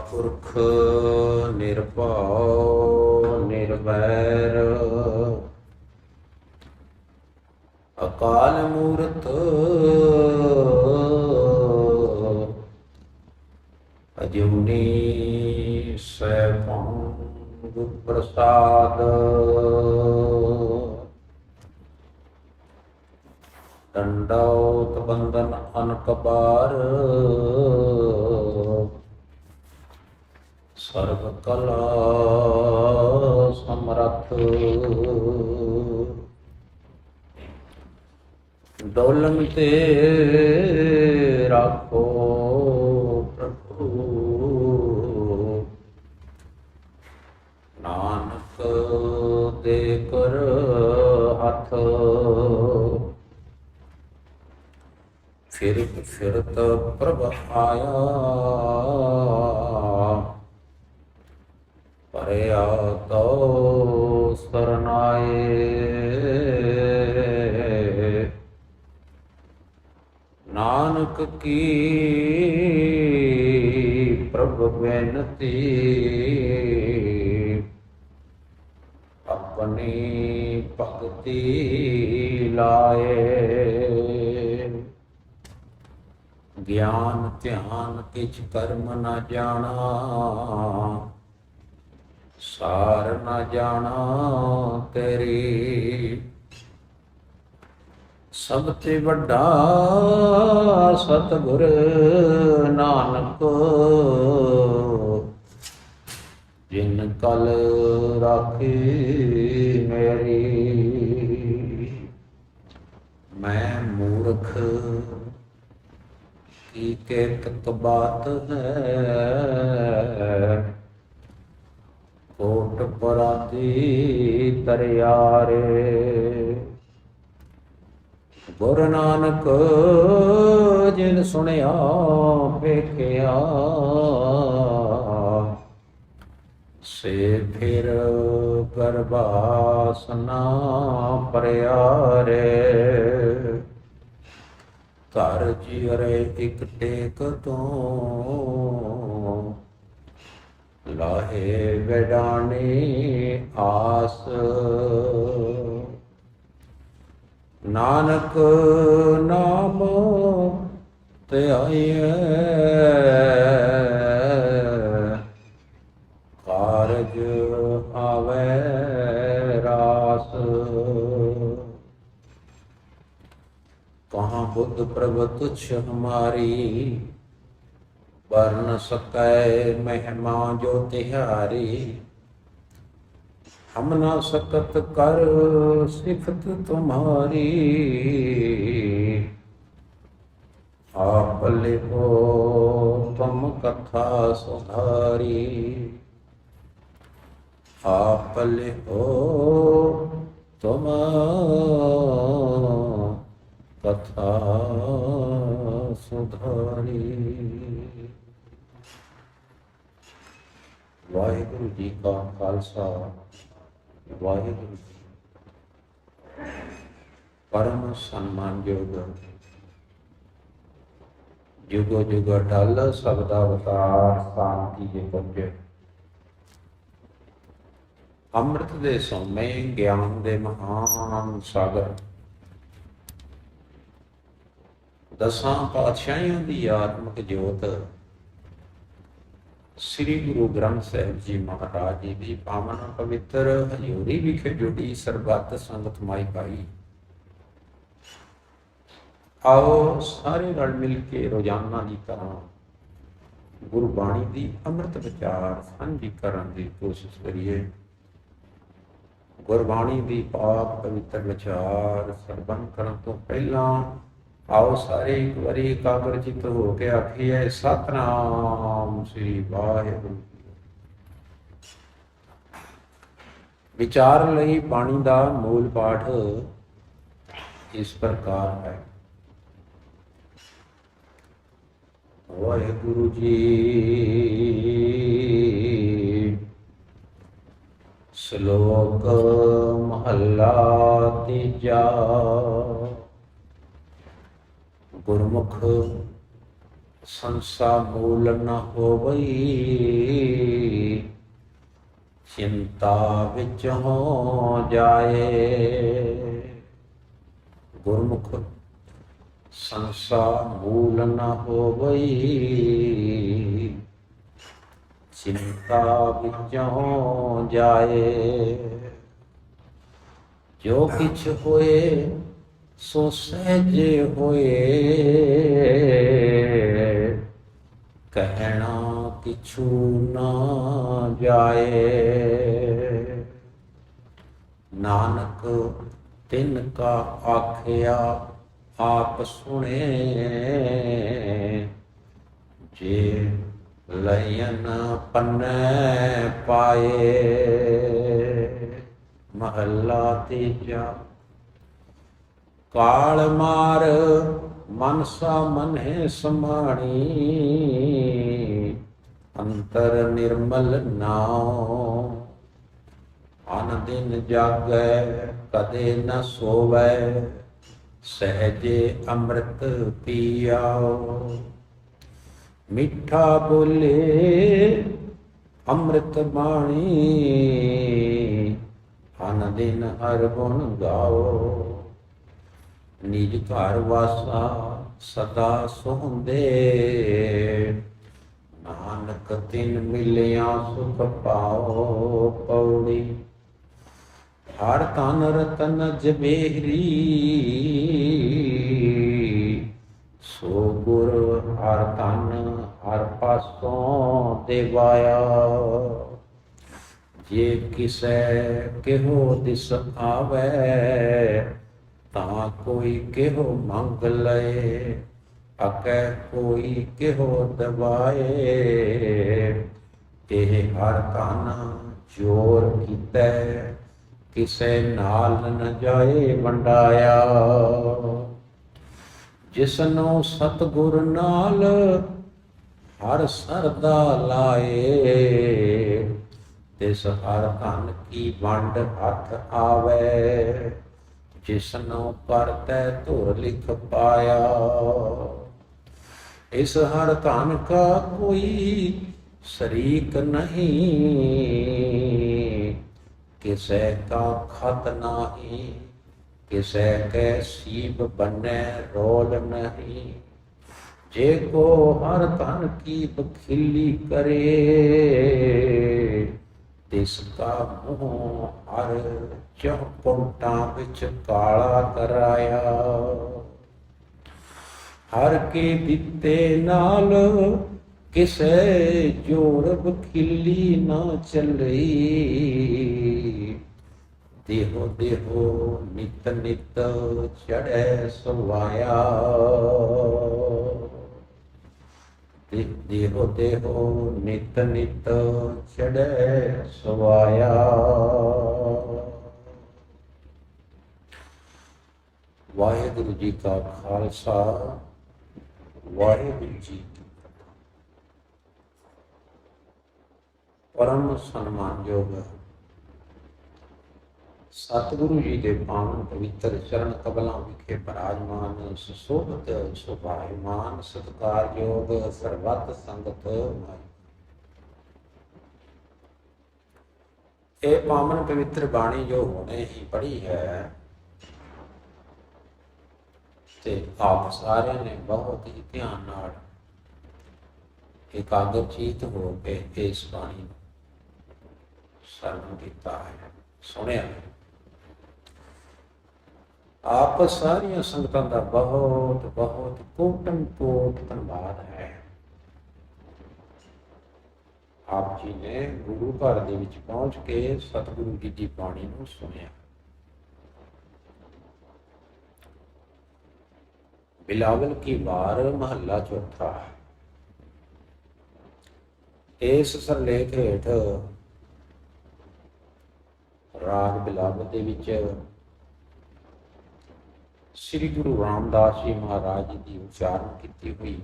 पुरख निर्भव निर्वैर अकाल मूरत अजूनी सैभं प्रसाद दंडौत बंदन अनकबार सर्व कला समरथ डोलन ते राखो प्रभु नानक दे कर हथ फिर फिरत प्रभ आया परया तो सरनाए नानक की प्रभ बेनती अपनी भक्ति लाए ज्ञान ध्यान किछ कर्म न जाना सार न जाना तेरी सब ते वड्डा सतगुर नानक जिन कल राखी मेरी मैं मूर्ख की केतक बात है कोट पराधी तरियारे गुरु नानक जिन सुनिया वेखिया से फिर गर्भासना परियारे घर जियरे एक टेक तो लाहे वेडानी आस नानक नाम त्याइए कारज आवे रास कहाँ बुद्ध प्रभ तुच्छ हमारी वर्ण सकै महिमा जो तिहारी हम ना सकत कर सिफत तुम्हारी आप लिखो तुम कथा सुधारी आप लिखो तुम कथा सुधारी। वाहिगुरु जी का खालसा वाहिगुरु जी परम सम्मानयोग जुगो जुग अटल सबदा अवतार शांति जे पुंज अमृत दे सोमे ज्ञान दे महान सागर दसां पातशाहियों की आत्मक जोत श्री गुरु ग्रंथ साहिब जी महाराज जी की पावन पवित्र हजूरी विखे जुड़ी सरबत संगत माई पाई। आओ सारे रल मिल के रोजाना की तरह गुरबाणी की अमृत विचार साझी करने की कोशिश करिए। गुरबाणी की पाक पवित्र विचार सरबंध करने तो पहला आओ सारे एक बारी एकाग्रचित हो के आखिए सतनाम श्री वाहिगुरु। विचार लई बाणी का मूल पाठ इस प्रकार है। वाहिगुरु जी श्लोक महला तीजा। गुरमुख संसा मूल न होवई, चिंता विच हो जाए। गुरमुख संसा मूल न होवई, चिंता विच हो जाए। जो किछ होए सो सहजे होए, कहना किछु ना जाए। नानक तिनका आखिया आप सुने, जे लयन पन्ने पाए। महला तीजा। काल मार मनसा मन्हे समाणी, अंतर निर्मल नाव। अन दिन जागै कदे न सोवै, सहजे अमृत पियाओ। मीठा बोले अमृत बाणी, अन दिन हर गुण गाओ। निज घर वासा सदा सोहंदे, नानक तिन मिलिया सुख पाओ। पौड़ी। हर तन रतन जबेहरी, सो गुर हर तन हर पासों देवाया। जे किसै केहो दिस आवे, तां कोई केहो मंग लए। अकै कोई केहो दबाए, ਇਹ ਹਰ ਧਨ ਜੋਰ ਕੀਤਾ, ਕਿਸੇ ਨਾਲ ਨ ਜਾਏ ਵੰਡਾਇਆ। ਜਿਸਨੂੰ ਸਤਿਗੁਰ ਨਾਲ ਹਰ ਸਰਦਾ ਲਾਏ, ਤਿਸ ਹਰ ਧਨ ਕੀ ਵੰਡ ਹੱਥ ਆਵੇ। ਜਿਸਨੂੰ ਕਰਤੈ ਧੁਰ ਲਿਖ ਪਾਇਆ, ਇਸ ਹਰ ਧਨ ਕਾ ਕੋਈ शरीक नहीं। किसे का खत नाही, किसे के सीब बने रोल नहीं। जे को हर तन की बखिली करे, तिसका मुँह हर चौकुंटा विच काला कराया। हर के दिते नाल किसे जोर बखिली ना चलई। देहो देहो नित नित चढ़े सवाया। देहो देहो नित नित चढ़े सवाया। वाहिगुरु जी का खालसा, वाहिगुरु जी परम सन्मानयोग सतगुरु जी के पावन पवित्र चरण कबलों विखे पराजमान, सुशोभित सुभायमान सत्कारयोग सर्वत संगत। ये पावन पवित्र बाणी जो होने ही पढ़ी है, ते आप सारे ने बहुत ही ध्यान नाल एकाग्रचित हो के इस बाणी सरवण किया है, सुनिया है। आप सारिया संगतां दा बहुत बहुत कोटन कोट धन्यवाद है। आप जी ने गुरु घर दे विच पहुंच के सतगुरु जी की बाणी नूं सुनिया। बिलावल की वार महला चौथा। इस सरलेख हेठ राग बिलावल दे विच श्री गुरु रामदास जी महाराज जी की उच्चारण की हुई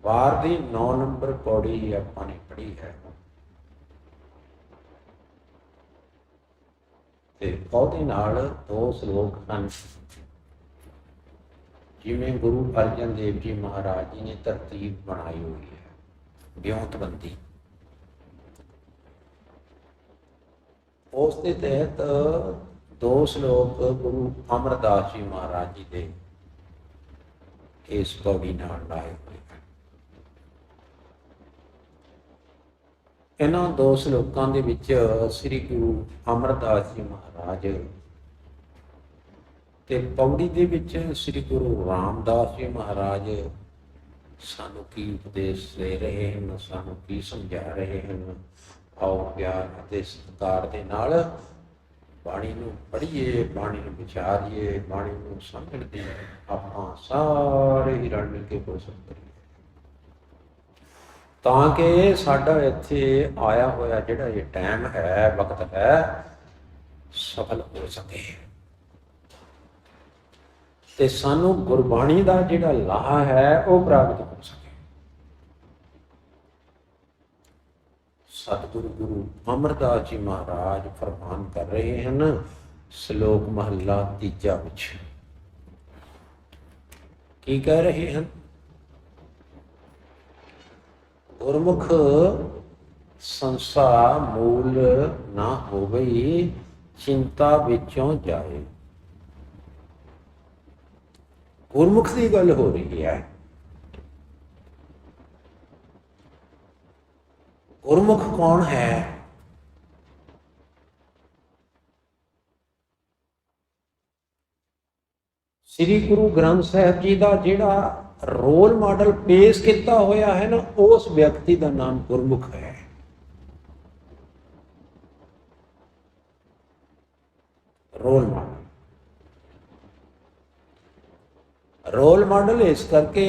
वार की 9 नंबर पौड़ी आपने पढ़ी है। ते ਉਹਦੇ ਨਾਲ 2 श्लोक हैं जिमें गुरु अर्जन देव जी महाराज जी ने तरतीब बनाई हुई है, ब्योंतबंदी। उस दे तहत 2 श्लोक गुरु अमरदास जी महाराज जी दे इस पौड़ी नाल लाए हुए हैं। इन्हां 2 श्लोकां दे विच श्री गुरु अमरदास जी महाराज ते पौड़ी दे विच श्री गुरु रामदास जी महाराज सानू की उपदेश दे रहे हैं, सानू की समझा रहे हैं। आओ प्यार ते सत्कार दे नाल बाणी नूं पढ़ीए, बाणी नूं विचारीए, बाणी नूं समझण दी आपां सारे ही रल मिल के कोशिश करिए, तां कि साडा इत्थे आया होया जिहड़ा ये टाइम है, वक्त है, सफल हो सके ते सानू गुरबाणी दा जिहड़ा लाह है वो प्राप्त हो सके। सतगुरु गुरु अमरदास जी महाराज फरमान कर रहे हैं, श्लोक महला 3 विच की कह रहे हैं? गुरमुख संसा मूल ना हो गई, चिंता विचों जाए। गुरमुख की गल हो रही है। गुरमुख कौन है? श्री गुरु ग्रंथ साहिब जी का जिहड़ा रोल मॉडल पेश किया होया है ना, उस व्यक्ति का नाम गुरमुख है। रोल मॉडल, रोल मॉडल इस करके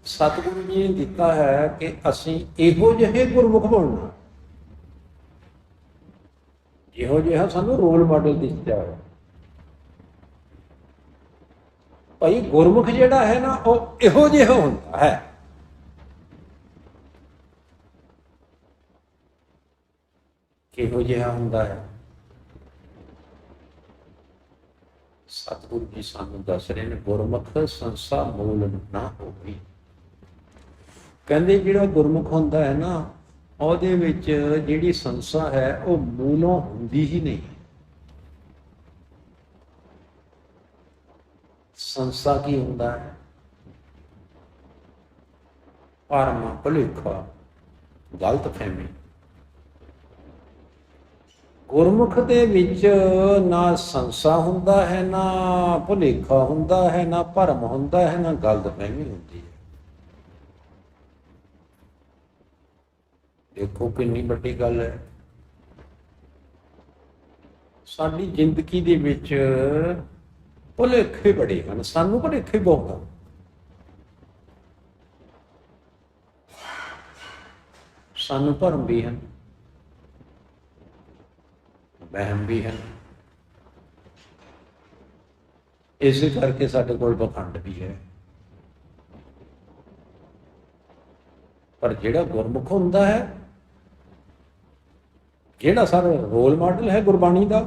सतगुरु जी ने दिता है कि असी इहो जिहे गुरमुख बनना, जिहो जिहा सानू रोल मॉडल दिसदा है। भाई गुरमुख जिहड़ा है ना वो इहो जिहा हुंदा है। किहो जिहा हुंदा है? सतगुरु जी सानू दस रहे हैं, गुरमुख संसा मूल ना होगी। कहते जिहड़ा गुरमुख हुंदा है ना, ਉਹਦੇ ਵਿੱਚ ਜਿਹੜੀ ਸੰਸਾ है वो मूलों ਹੁੰਦੀ ही नहीं। संसा की ਹੁੰਦਾ है? ਭਰਮ, ਭੁਲੇਖਾ, ਗਲਤ ਫਹਿਮੀ। ਗੁਰਮੁਖ ਦੇ ਵਿੱਚ ਨਾ ਸੰਸਾ ਹੁੰਦਾ ਹੈ, ਨਾ ਭੁਲੇਖਾ ਹੁੰਦਾ ਹੈ, ਨਾ ਭਰਮ ਹੁੰਦਾ ਹੈ, ਨਾ ਗਲਤ ਫਹਿਮੀ ਹੁੰਦੀ ਹੈ। देखो कितनी बड़ी गल है। साडी जिंदगी दे विच भुलेखे बड़े हैं, सानू भुलेखे बहुत हैं। सानू भरम भी हैं, वहम भी हैं, इस करके साडे कोल पखंड भी है। पर जिहड़ा गुरमुख हुंदा है, जिहड़ा सारा रोल मॉडल है गुरबाणी का,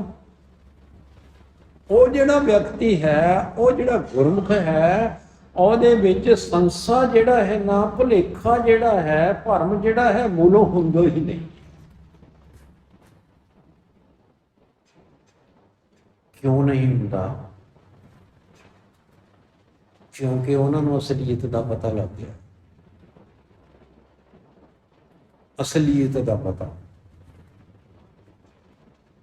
वो जिहड़ा व्यक्ति है, वो जिहड़ा गुरमुख है, ਉਹਦੇ ਵਿੱਚ ਸੰਸਾ ਜਿਹੜਾ है ना, ਭੁਲੇਖਾ ਜਿਹੜਾ है, ਭਰਮ ਜਿਹੜਾ है, मूलों ਹੁੰਦਾ ही नहीं। क्यों नहीं ਹੁੰਦਾ? क्योंकि ਉਹਨਾਂ ਨੂੰ ਅਸਲੀਅਤ ਦਾ ਪਤਾ ਲੱਗ ਗਿਆ। असलीयत का पता,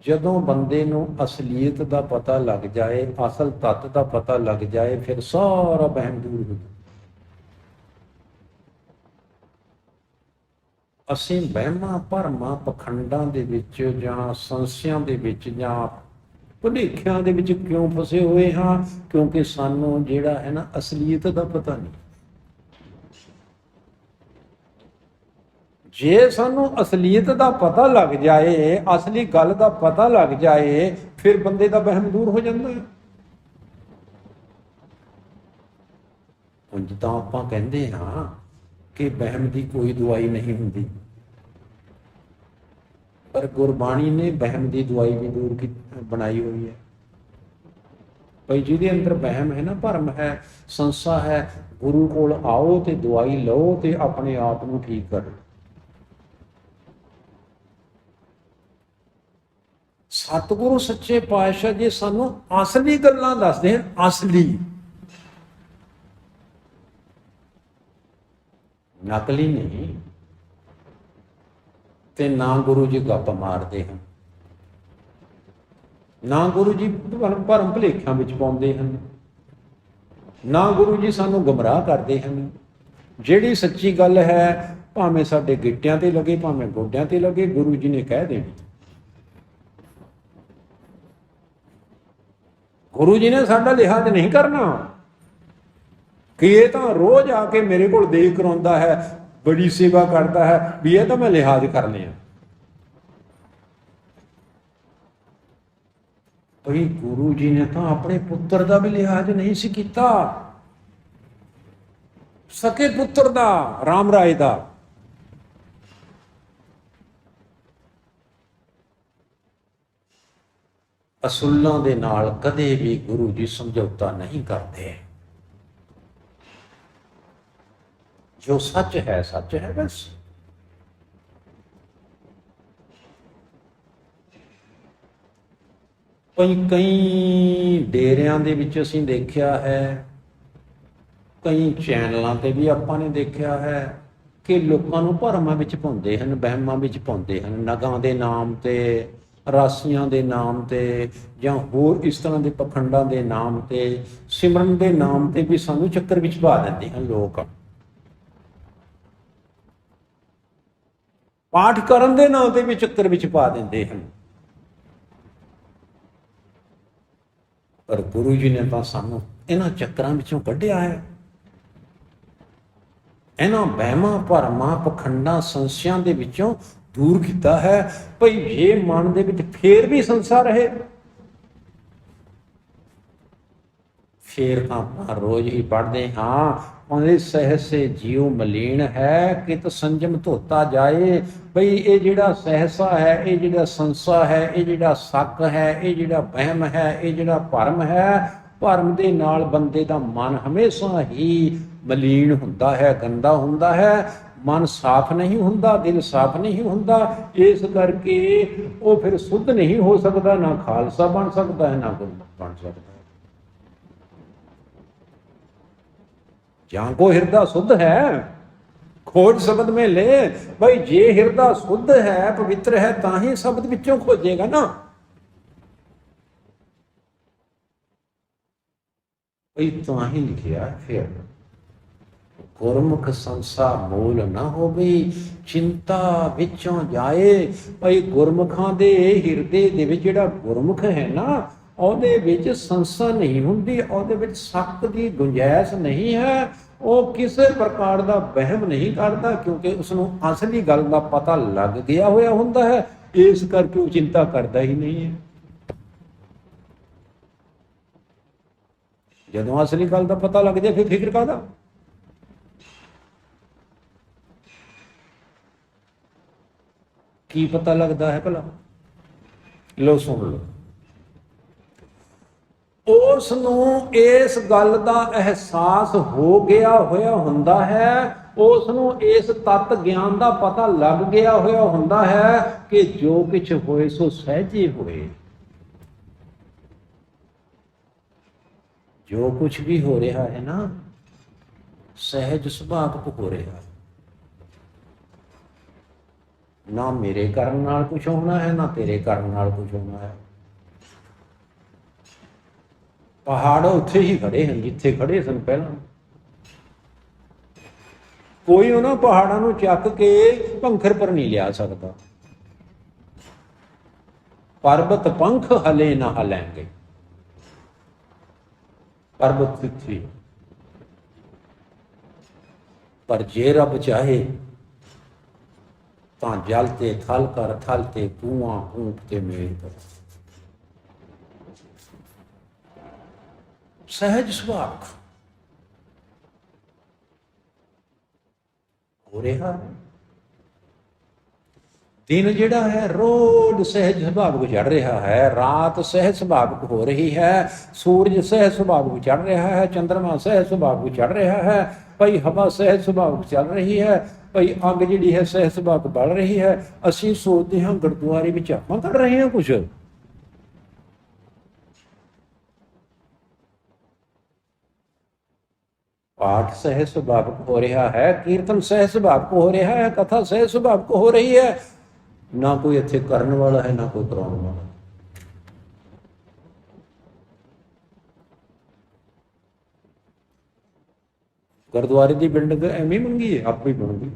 जदों बंदे नूं असलीयत का पता लग जाए, असल तत्त का पता लग जाए, फिर सारा बहम दूर हो जाए। असीं वहमां भरमां पखंडां दे विच जां संसियां दे विच जां भुलेखिਆਂ दे विच क्यों फसे हुए हाँ? क्योंकि सानूं जिहड़ा है ना असलीयत का पता नहीं। जे सानू असलीयत का पता लग जाए, असली गल का पता लग जाए, फिर बंदे का वहम दूर हो जाता है। उंज तां आपां कहंदे हां कि वहम की कोई दवाई नहीं हुंदी, पर गुरबाणी ने वहम की दवाई भी दूर की बनाई हुई है। भाई जिहदे अंदर वहम है ना, भरम है, संसा है, गुरु कोल आओ तो दवाई लो तो अपने आप को ठीक करो। सतगुरु सच्चे पातशाह जी सानू असली गल्लां दसदे हैं, असली, नकली नहीं। ते ना गुरु जी गप मारते हैं, ना गुरु जी भरम भुलेखिਆਂ ਵਿੱਚ ਪਾਉਂਦੇ ਹਨ, ना गुरु जी सानू गुमराह करते हैं। ਜਿਹੜੀ सच्ची गल है भावें साडे गिट्टियां ते लगे भावें गोड्यां ते लगे, गुरु जी ने कह देनी। गुरु जी ने साडा लिहाज नहीं करना कि ये तो रोज आके मेरे को देख कराउंदा है, बड़ी सेवा करता है, भी ये तो मैं लिहाज करने आ। भाई गुरु जी ने तो अपने पुत्र का भी लिहाज नहीं सी कीता, सके पुत्र दा, राम राय दा। असूलों दे नाल कदे भी गुरु जी समझौता नहीं करते। जो सच है बस। कई डेरियां दे विच असीं देखिया है, कई चैनलों ते भी आपां ने देखिया है कि लोकां नूं भरमां विच पाउंदे हन, वहमां विच पाउंदे हन, नगां दे नाम ते, रासियां दे नाम ते, जां होर इस तरह के पखंडां दे नाम ते, सिमरन दे नाम ते भी सानूं चक्कर विच पा दिंदे हन लोग। पाठ करन दे नाम ते भी चक्कर विच पा दिंदे हन। पर गुरु जी ने तो सानू इन्हां चक्करां विचों कढिया है, इन्हां वहमां भरमां पखंडां संशयां दे विचों दूर किया है। भाई जे मन दे विच फेर भी संसा रहे, फिर आप रोज ही पढ़ते हाँ, सहज से जीव मलीन है कित संजम धोता जाए। बई ये जिहड़ा सहसा है, ये जिहड़ा संसा है, ये जिहड़ा सक है, ये जिहड़ा वहम है, ये जिहड़ा भरम है, भरम दे नाल बंदे दा मन हमेशा ही मलीन हुंदा है, गंदा हुंदा है। मन साफ नहीं हुंदा, दिल साफ नहीं हुंदा, इस करके वो फिर शुद्ध नहीं हो सकता, ना खालसा बन सकता है, ना गुरमुख बन सकता है। जहां को हृदय शुद्ध है खोज शब्द में ले। भाई जे हृदय शुद्ध है, पवित्र है, ताही शब्द विचों खोजेगा ना। भाई ताही लिखिया फिर गुरमुख संसा मूल ना हो गई, चिंता विचों जाए। भाई गुरमुखां दे हिरदे दे विच जिहड़ा गुरमुख है ना, ਉਹਦੇ ਵਿੱਚ ਸੰਸਾ नहीं ਹੁੰਦੀ, ਉਹਦੇ ਵਿੱਚ शक की गुंजाइश नहीं है, ਉਹ ਕਿਸੇ ਪ੍ਰਕਾਰ ਦਾ ਵਹਿਮ नहीं करता, क्योंकि ਉਸਨੂੰ असली गल का पता लग गया होया ਹੁੰਦਾ है, इस करके वो चिंता करता ही नहीं है। ਜਦੋਂ असली गल का पता लग जाए फिर फिक्र काहदा। की पता लगता है भला, लो सुन लो। ਉਸ ਨੂੰ ਇਸ ਗੱਲ ਦਾ ਅਹਿਸਾਸ ਹੋ ਗਿਆ ਹੋਇਆ ਹੁੰਦਾ ਹੈ, ਉਸ ਨੂੰ ਇਸ ਤੱਤ ਗਿਆਨ ਦਾ ਪਤਾ ਲੱਗ ਗਿਆ ਹੋਇਆ ਹੁੰਦਾ ਹੈ ਕਿ ਜੋ ਕੁਛ ਹੋਏ ਸੋ ਸਹਿਜੇ ਹੋਏ। ਜੋ ਕੁਛ ਵੀ ਹੋ ਰਿਹਾ ਹੈ ਨਾ, ਸਹਿਜ ਸੁਭਾਵਕ ਹੋ ਰਿਹਾ ਹੈ। ਨਾ ਮੇਰੇ ਕਰਨ ਨਾਲ ਕੁਛ ਹੋਣਾ ਹੈ, ਨਾ ਤੇਰੇ ਕਰਨ ਨਾਲ ਕੁਛ ਹੋਣਾ ਹੈ। पहाड़ उत्थे ही खड़े हैं जिथे खड़े सन पहला। कोई उन्होंने पहाड़ों को चक के पंखर पर नहीं लिया सकता। पर्वत पंख हले ना हलेंगे, पर्वत पृथ्वी पर जे रब चाहे तो जलते थल कर, थलते कुआं ऊंटते मेल कर। सहज सुभाव हो रहा है। दिन ਜਿਹੜਾ ਹੈ ਰੋਜ਼ ਸਹਿਜ ਸੁਭਾਵਿਕ ਚੜ ਰਿਹਾ ਹੈ, ਰਾਤ ਸਹਿਜ ਸੁਭਾਵਿਕ ਹੋ ਰਹੀ ਹੈ, ਸੂਰਜ ਸਹਿਜ ਸੁਭਾਵਿਕ ਚੜ ਰਿਹਾ ਹੈ, ਚੰਦਰਮਾ ਸਹਿਜ ਸੁਭਾਵਿਕ ਚੜ ਰਿਹਾ ਹੈ, ਭਈ ਹਵਾ ਸਹਿਜ ਸੁਭਾਵਿਕ ਚੱਲ ਰਹੀ ਹੈ, ਭਈ ਅੱਗ ਜਿਹੜੀ ਹੈ ਸਹਿਜ ਸੁਭਾਵਿਕ ਬਲ ਰਹੀ ਹੈ। ਅਸੀਂ ਸੋਚਦੇ ਹਾਂ ਗੁਰਦੁਆਰੇ ਵਿੱਚ ਆਪਾਂ ਕਰ ਰਹੇ ਹਾਂ ਕੁਛ। पाठ सहज सुभाविक हो रहा है, कीर्तन सहज सुभाविक हो रहा है, कथा सहज सुभाविक हो रही है। ना कोई इत्थे करने वाला है, ना कोई कराने वाला। गुरुद्वारे की बिल्डिंग एवं मंगी है, आप ही बन गई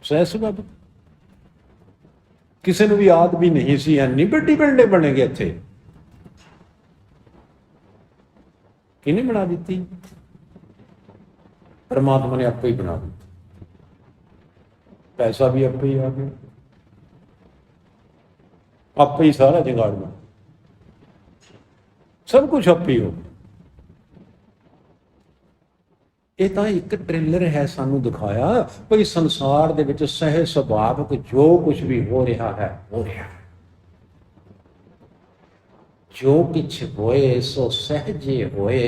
सहज सुभाविक। किसी ने भी याद भी नहीं सी इन्नी बड़ी बिल्डिंग बनेगी इत्थे, किने बना दी? परमात्मा ने आपे ही बना दी। पैसा भी आपे ही आ गया, आपे ही सारा जुगाड़ बना, सब कुछ आपे ही हो गया। ये तो एक ट्रेलर है सानू दिखाया भाई संसार दे विच सहज सुभाविक जो कुछ भी हो रहा है हो रहा है। जो किछ होए सो सहजे होए,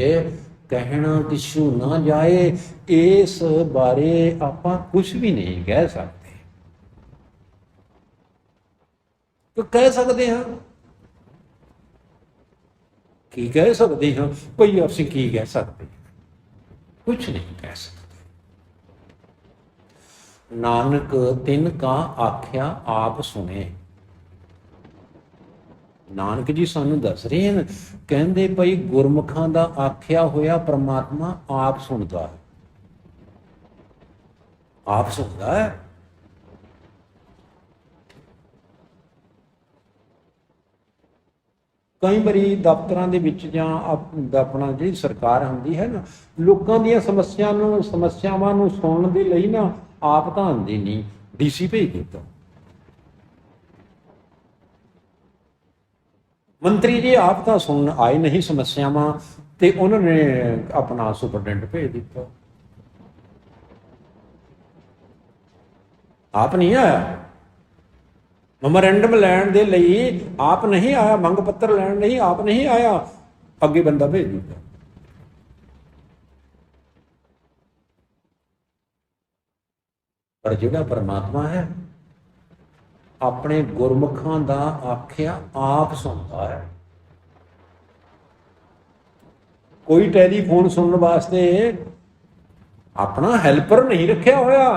कहना किछु ना जाए। इस बारे आपां कुछ भी नहीं कह सकते। तो कह सकते हैं की कह सकते हैं भाई, असीं की कह सकते हैं? कुछ नहीं कह सकते। नानक तिन का आख्या आप सुने। नानक जी सानू दस रहे हैं, कहते भाई गुरमुखां दा आख्या होया परमात्मा आप सुनता है, आप सुनता है। कई बारी दफ्तरां दे विच जां अपना जी सरकार हुंदी है ना, लोकां दीयां समस्यावां नूं सुणन दे लई ना आप तां आंदी नहीं, डीसी भेज दित्ता। मंत्री जी आप तो सुन आए नहीं समस्यावां, ते उन्होंने अपना सुपरडेंट भेज दिता। आप नहीं आया मैमोरेंडम लैण दे लई, आप नहीं आया मंग पत्र लैण नहीं, आप नहीं आया, अगे बंदा भेज दिता। पर जिहड़ा परमात्मा है अपने गुरमुखां दा आख्या आप सुनता है। कोई टैलीफोन सुनने वास्ते अपना हैल्पर नहीं रखा होया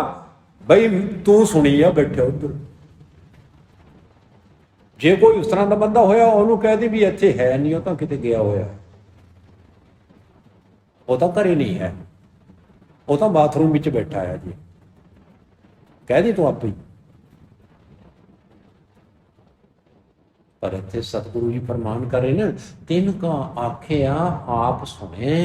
बई तू सुनी आ बैठे उधर। जे कोई उस तरह का बंदा होया उन्होंने कह दी भी इत्थे है नहीं, वो तो किते गया होया, वो तो घर ही नहीं है, वो तो बाथरूम विच बैठा है जी, कह दी तू आप ही। पर इत्थे सतगुरु जी फरमान करे ना, तिन का आख्या आप सुने।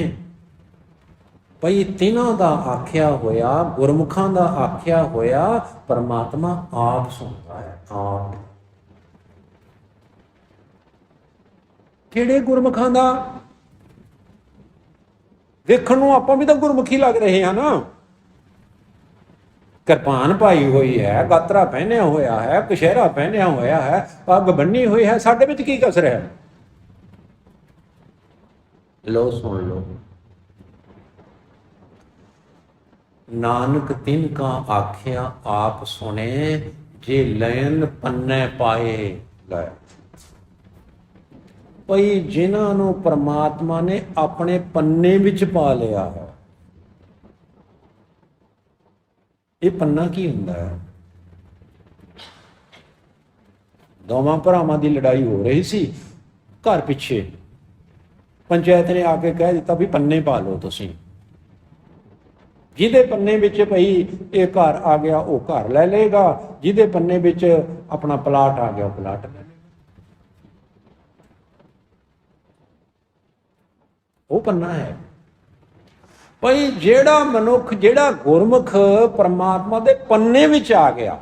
भाई तिन्हां दा आख्या होया, गुरमुखां दा आख्या होया, परमात्मा आप सुनता है। आप किहड़े गुरमुखां दा? देखण नूं आपां भी तां गुरमुखी लग रहे हैं ना, किरपान पाई हुई है, गात्रा पहनिया होया है, कशहरा पहनिया होया है, पग बन्नी हुई है, साडे विच की कसर है? लो सुन लो, नानक तिन का आख्या आप सुने, जे लैन पन्ने पाए। लै भाई जिन्हां नूं परमात्मा ने अपने पन्ने विच पा लिया है। ये पन्ना की हुंदा है? दोवां भरावां दी लड़ाई हो रही सी घर पिछे, पंचायत ने आके कह दिता भी पन्ने पा लो तुसीं, जिहदे पन्ने विच भाई ये घर आ गया वो घर लै लेगा, जिहदे पन्ने विच अपना प्लाट आ गया प्लाट लै लेगा। वो पन्ना है भाई। जेड़ा मनुख जेड़ा गुरमुख परमात्मा दे पन्ने विच आ गया,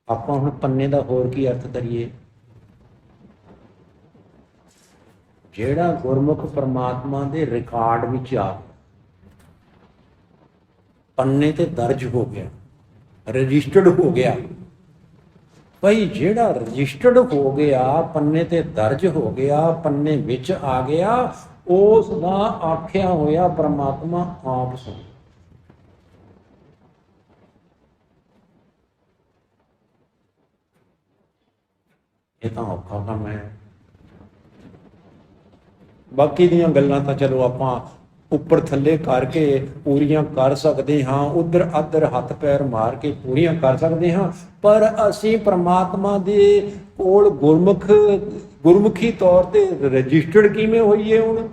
आपां हुण पन्ने दा होर की अर्थ करिए? जेड़ा गुरमुख परमात्मा दे रिकॉर्ड विच आ गया, पन्ने ते दर्ज हो गया, रजिस्टर्ड हो गया। भाई जिहड़ा रजिस्टर्ड हो गया, पन्ने ते दर्ज हो गया, पन्ने विच आ गया, उस दा आख्या होया परमात्मा आप सुन। ये तो औखा काम है। बाकी दीयां गल्लां तां चलो आपां ਉੱਪਰ ਥੱਲੇ ਕਰਕੇ ਪੂਰੀਆਂ ਕਰ ਸਕਦੇ ਹਾਂ, ਉਧਰ ਅਧਰ ਹੱਥ ਪੈਰ ਮਾਰ ਕੇ ਪੂਰੀਆਂ ਕਰ ਸਕਦੇ ਹਾਂ, ਪਰ ਅਸੀਂ ਪ੍ਰਮਾਤਮਾ ਦੇ ਕੋਲ ਗੁਰਮੁਖੀ ਤੌਰ ਤੇ ਰਜਿਸਟਰਡ ਕਿਵੇਂ ਹੋਈਏ? ਹੁਣ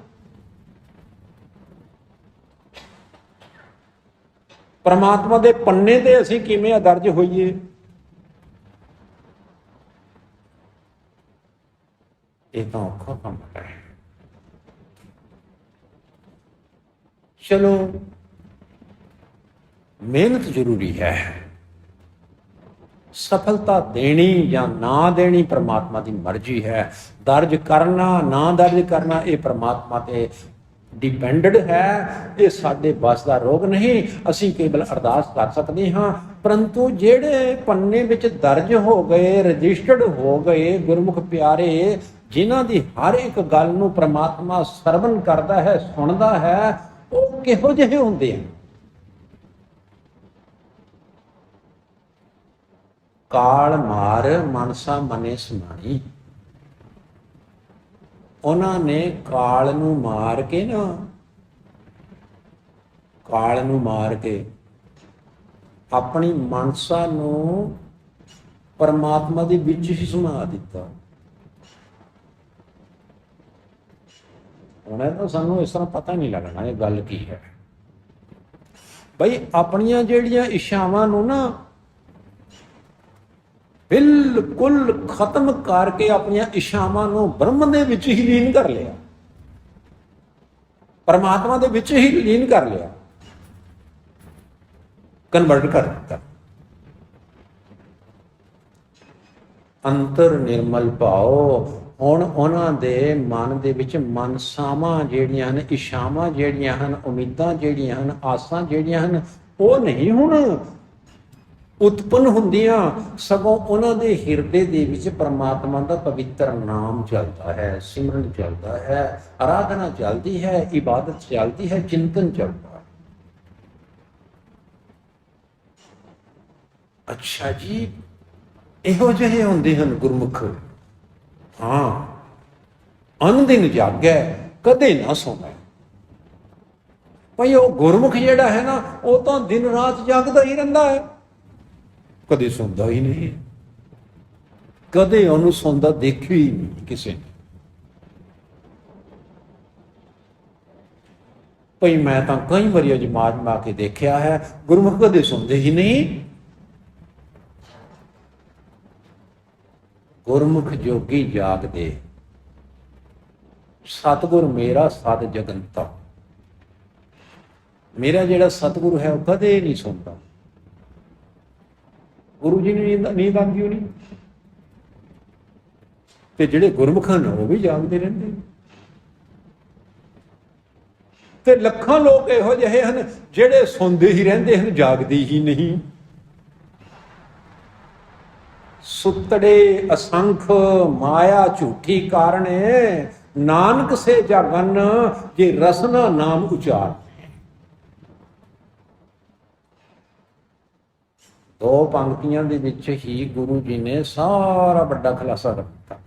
ਪ੍ਰਮਾਤਮਾ ਦੇ ਪੰਨੇ ਤੇ ਅਸੀਂ ਕਿਵੇਂ ਦਰਜ ਹੋਈਏ? ਇਹ ਤਾਂ ਔਖਾ ਕੰਮ ਹੈ। चलो मेहनत जरूरी है, सफलता देनी या ना देनी परमात्मा की मर्जी है। दर्ज करना ना दर्ज करना ये परमात्मा ते डिपेंडेड है, ये साडे बस का रोग नहीं। असी केवल अरदास कर सकते हाँ, परंतु जेड़े पन्ने विच दर्ज हो गए, रजिस्टर्ड हो गए गुरमुख प्यारे, जिन्हां दी हर एक गल नूं परमात्मा सरवण करता है, सुनता है, ਉਹ ਕਿਹੋ ਜਿਹੇ ਹੁੰਦੇ ਆ? ਕਾਲ ਮਾਰ ਮਨਸਾ ਮਨੇ ਸਮਾਣੀ। ਉਹਨਾਂ ਨੇ ਕਾਲ ਨੂੰ ਮਾਰ ਕੇ ਨਾ, ਕਾਲ ਨੂੰ ਮਾਰ ਕੇ ਆਪਣੀ ਮਨਸਾ ਨੂੰ ਪਰਮਾਤਮਾ ਦੇ ਵਿੱਚ ਹੀ ਸਮਾ ਦਿੱਤਾ। ਹੁਣ ਤਾਂ ਸਾਨੂੰ ਇਸ ਤਰ੍ਹਾਂ ਪਤਾ ਨਹੀਂ ਲੱਗਣਾ ਇਹ ਗੱਲ ਕੀ ਹੈ। ਬਈ ਆਪਣੀਆਂ ਜਿਹੜੀਆਂ ਇੱਛਾਵਾਂ ਨੂੰ ਨਾ ਬਿਲਕੁਲ ਖਤਮ ਕਰਕੇ ਆਪਣੀਆਂ ਇੱਛਾਵਾਂ ਨੂੰ ਬ੍ਰਹਮ ਦੇ ਵਿੱਚ ਹੀ ਲੀਨ ਕਰ ਲਿਆ, ਪਰਮਾਤਮਾ ਦੇ ਵਿੱਚ ਹੀ ਲੀਨ ਕਰ ਲਿਆ, ਕਨਵਰਟ ਕਰ ਦਿੱਤਾ। ਅੰਤਰ ਨਿਰਮਲ ਭਾਉ। ਹੁਣ ਉਹਨਾਂ ਦੇ ਮਨ ਦੇ ਵਿੱਚ ਮਨਸਾਵਾਂ ਜਿਹੜੀਆਂ ਹਨ, ਇੱਛਾਵਾਂ ਜਿਹੜੀਆਂ ਹਨ, ਉਮੀਦਾਂ ਜਿਹੜੀਆਂ ਹਨ, ਆਸਾਂ ਜਿਹੜੀਆਂ ਹਨ, ਉਹ ਨਹੀਂ ਹੁਣ ਉਤਪੰਨ ਹੁੰਦੀਆਂ, ਸਗੋਂ ਉਹਨਾਂ ਦੇ ਹਿਰਦੇ ਦੇ ਵਿੱਚ ਪਰਮਾਤਮਾ ਦਾ ਪਵਿੱਤਰ ਨਾਮ ਚੱਲਦਾ ਹੈ, ਸਿਮਰਨ ਚੱਲਦਾ ਹੈ, ਆਰਾਧਨਾ ਚੱਲਦੀ ਹੈ, ਇਬਾਦਤ ਚੱਲਦੀ ਹੈ, ਚਿੰਤਨ ਚੱਲਦਾ ਹੈ। ਅੱਛਾ ਜੀ, ਇਹੋ ਜਿਹੇ ਹੁੰਦੇ ਹਨ ਗੁਰਮੁਖ। हाँ, अनदिन जागै कदे ना सोवै। भाई वो गुरमुख जिहड़ा है ना, वो तो दिन रात जागदा ही रहिंदा है, कदे सौंदा ही नहीं, कदे उहनूं सौंदा देखिया ही नहीं किसी ने। भाई मैं तो कई बार अजमा के देखा है, गुरमुख कदे सौंदे ही नहीं। गुरमुख जोगी जागदे, सतगुर मेरा सत जगंता। मेरा जिहड़ा सतगुरु है वह कदे नहीं सुनता। गुरु जी ने नींद आती होनी, ते जिहड़े गुरमुख हैं वो भी जागते रहंदे। ते लखां लोग इहो जिहे हैं जिहड़े सुनते ही रहंदे हैं, जागदे ही नहीं। सुतड़े असंख माया झूठी कारणे, नानक से जागन जे रसना नाम उचार। दो पंक्तियां दे विच ही गुरु जी ने सारा बड़ा खुलासा कर दिता।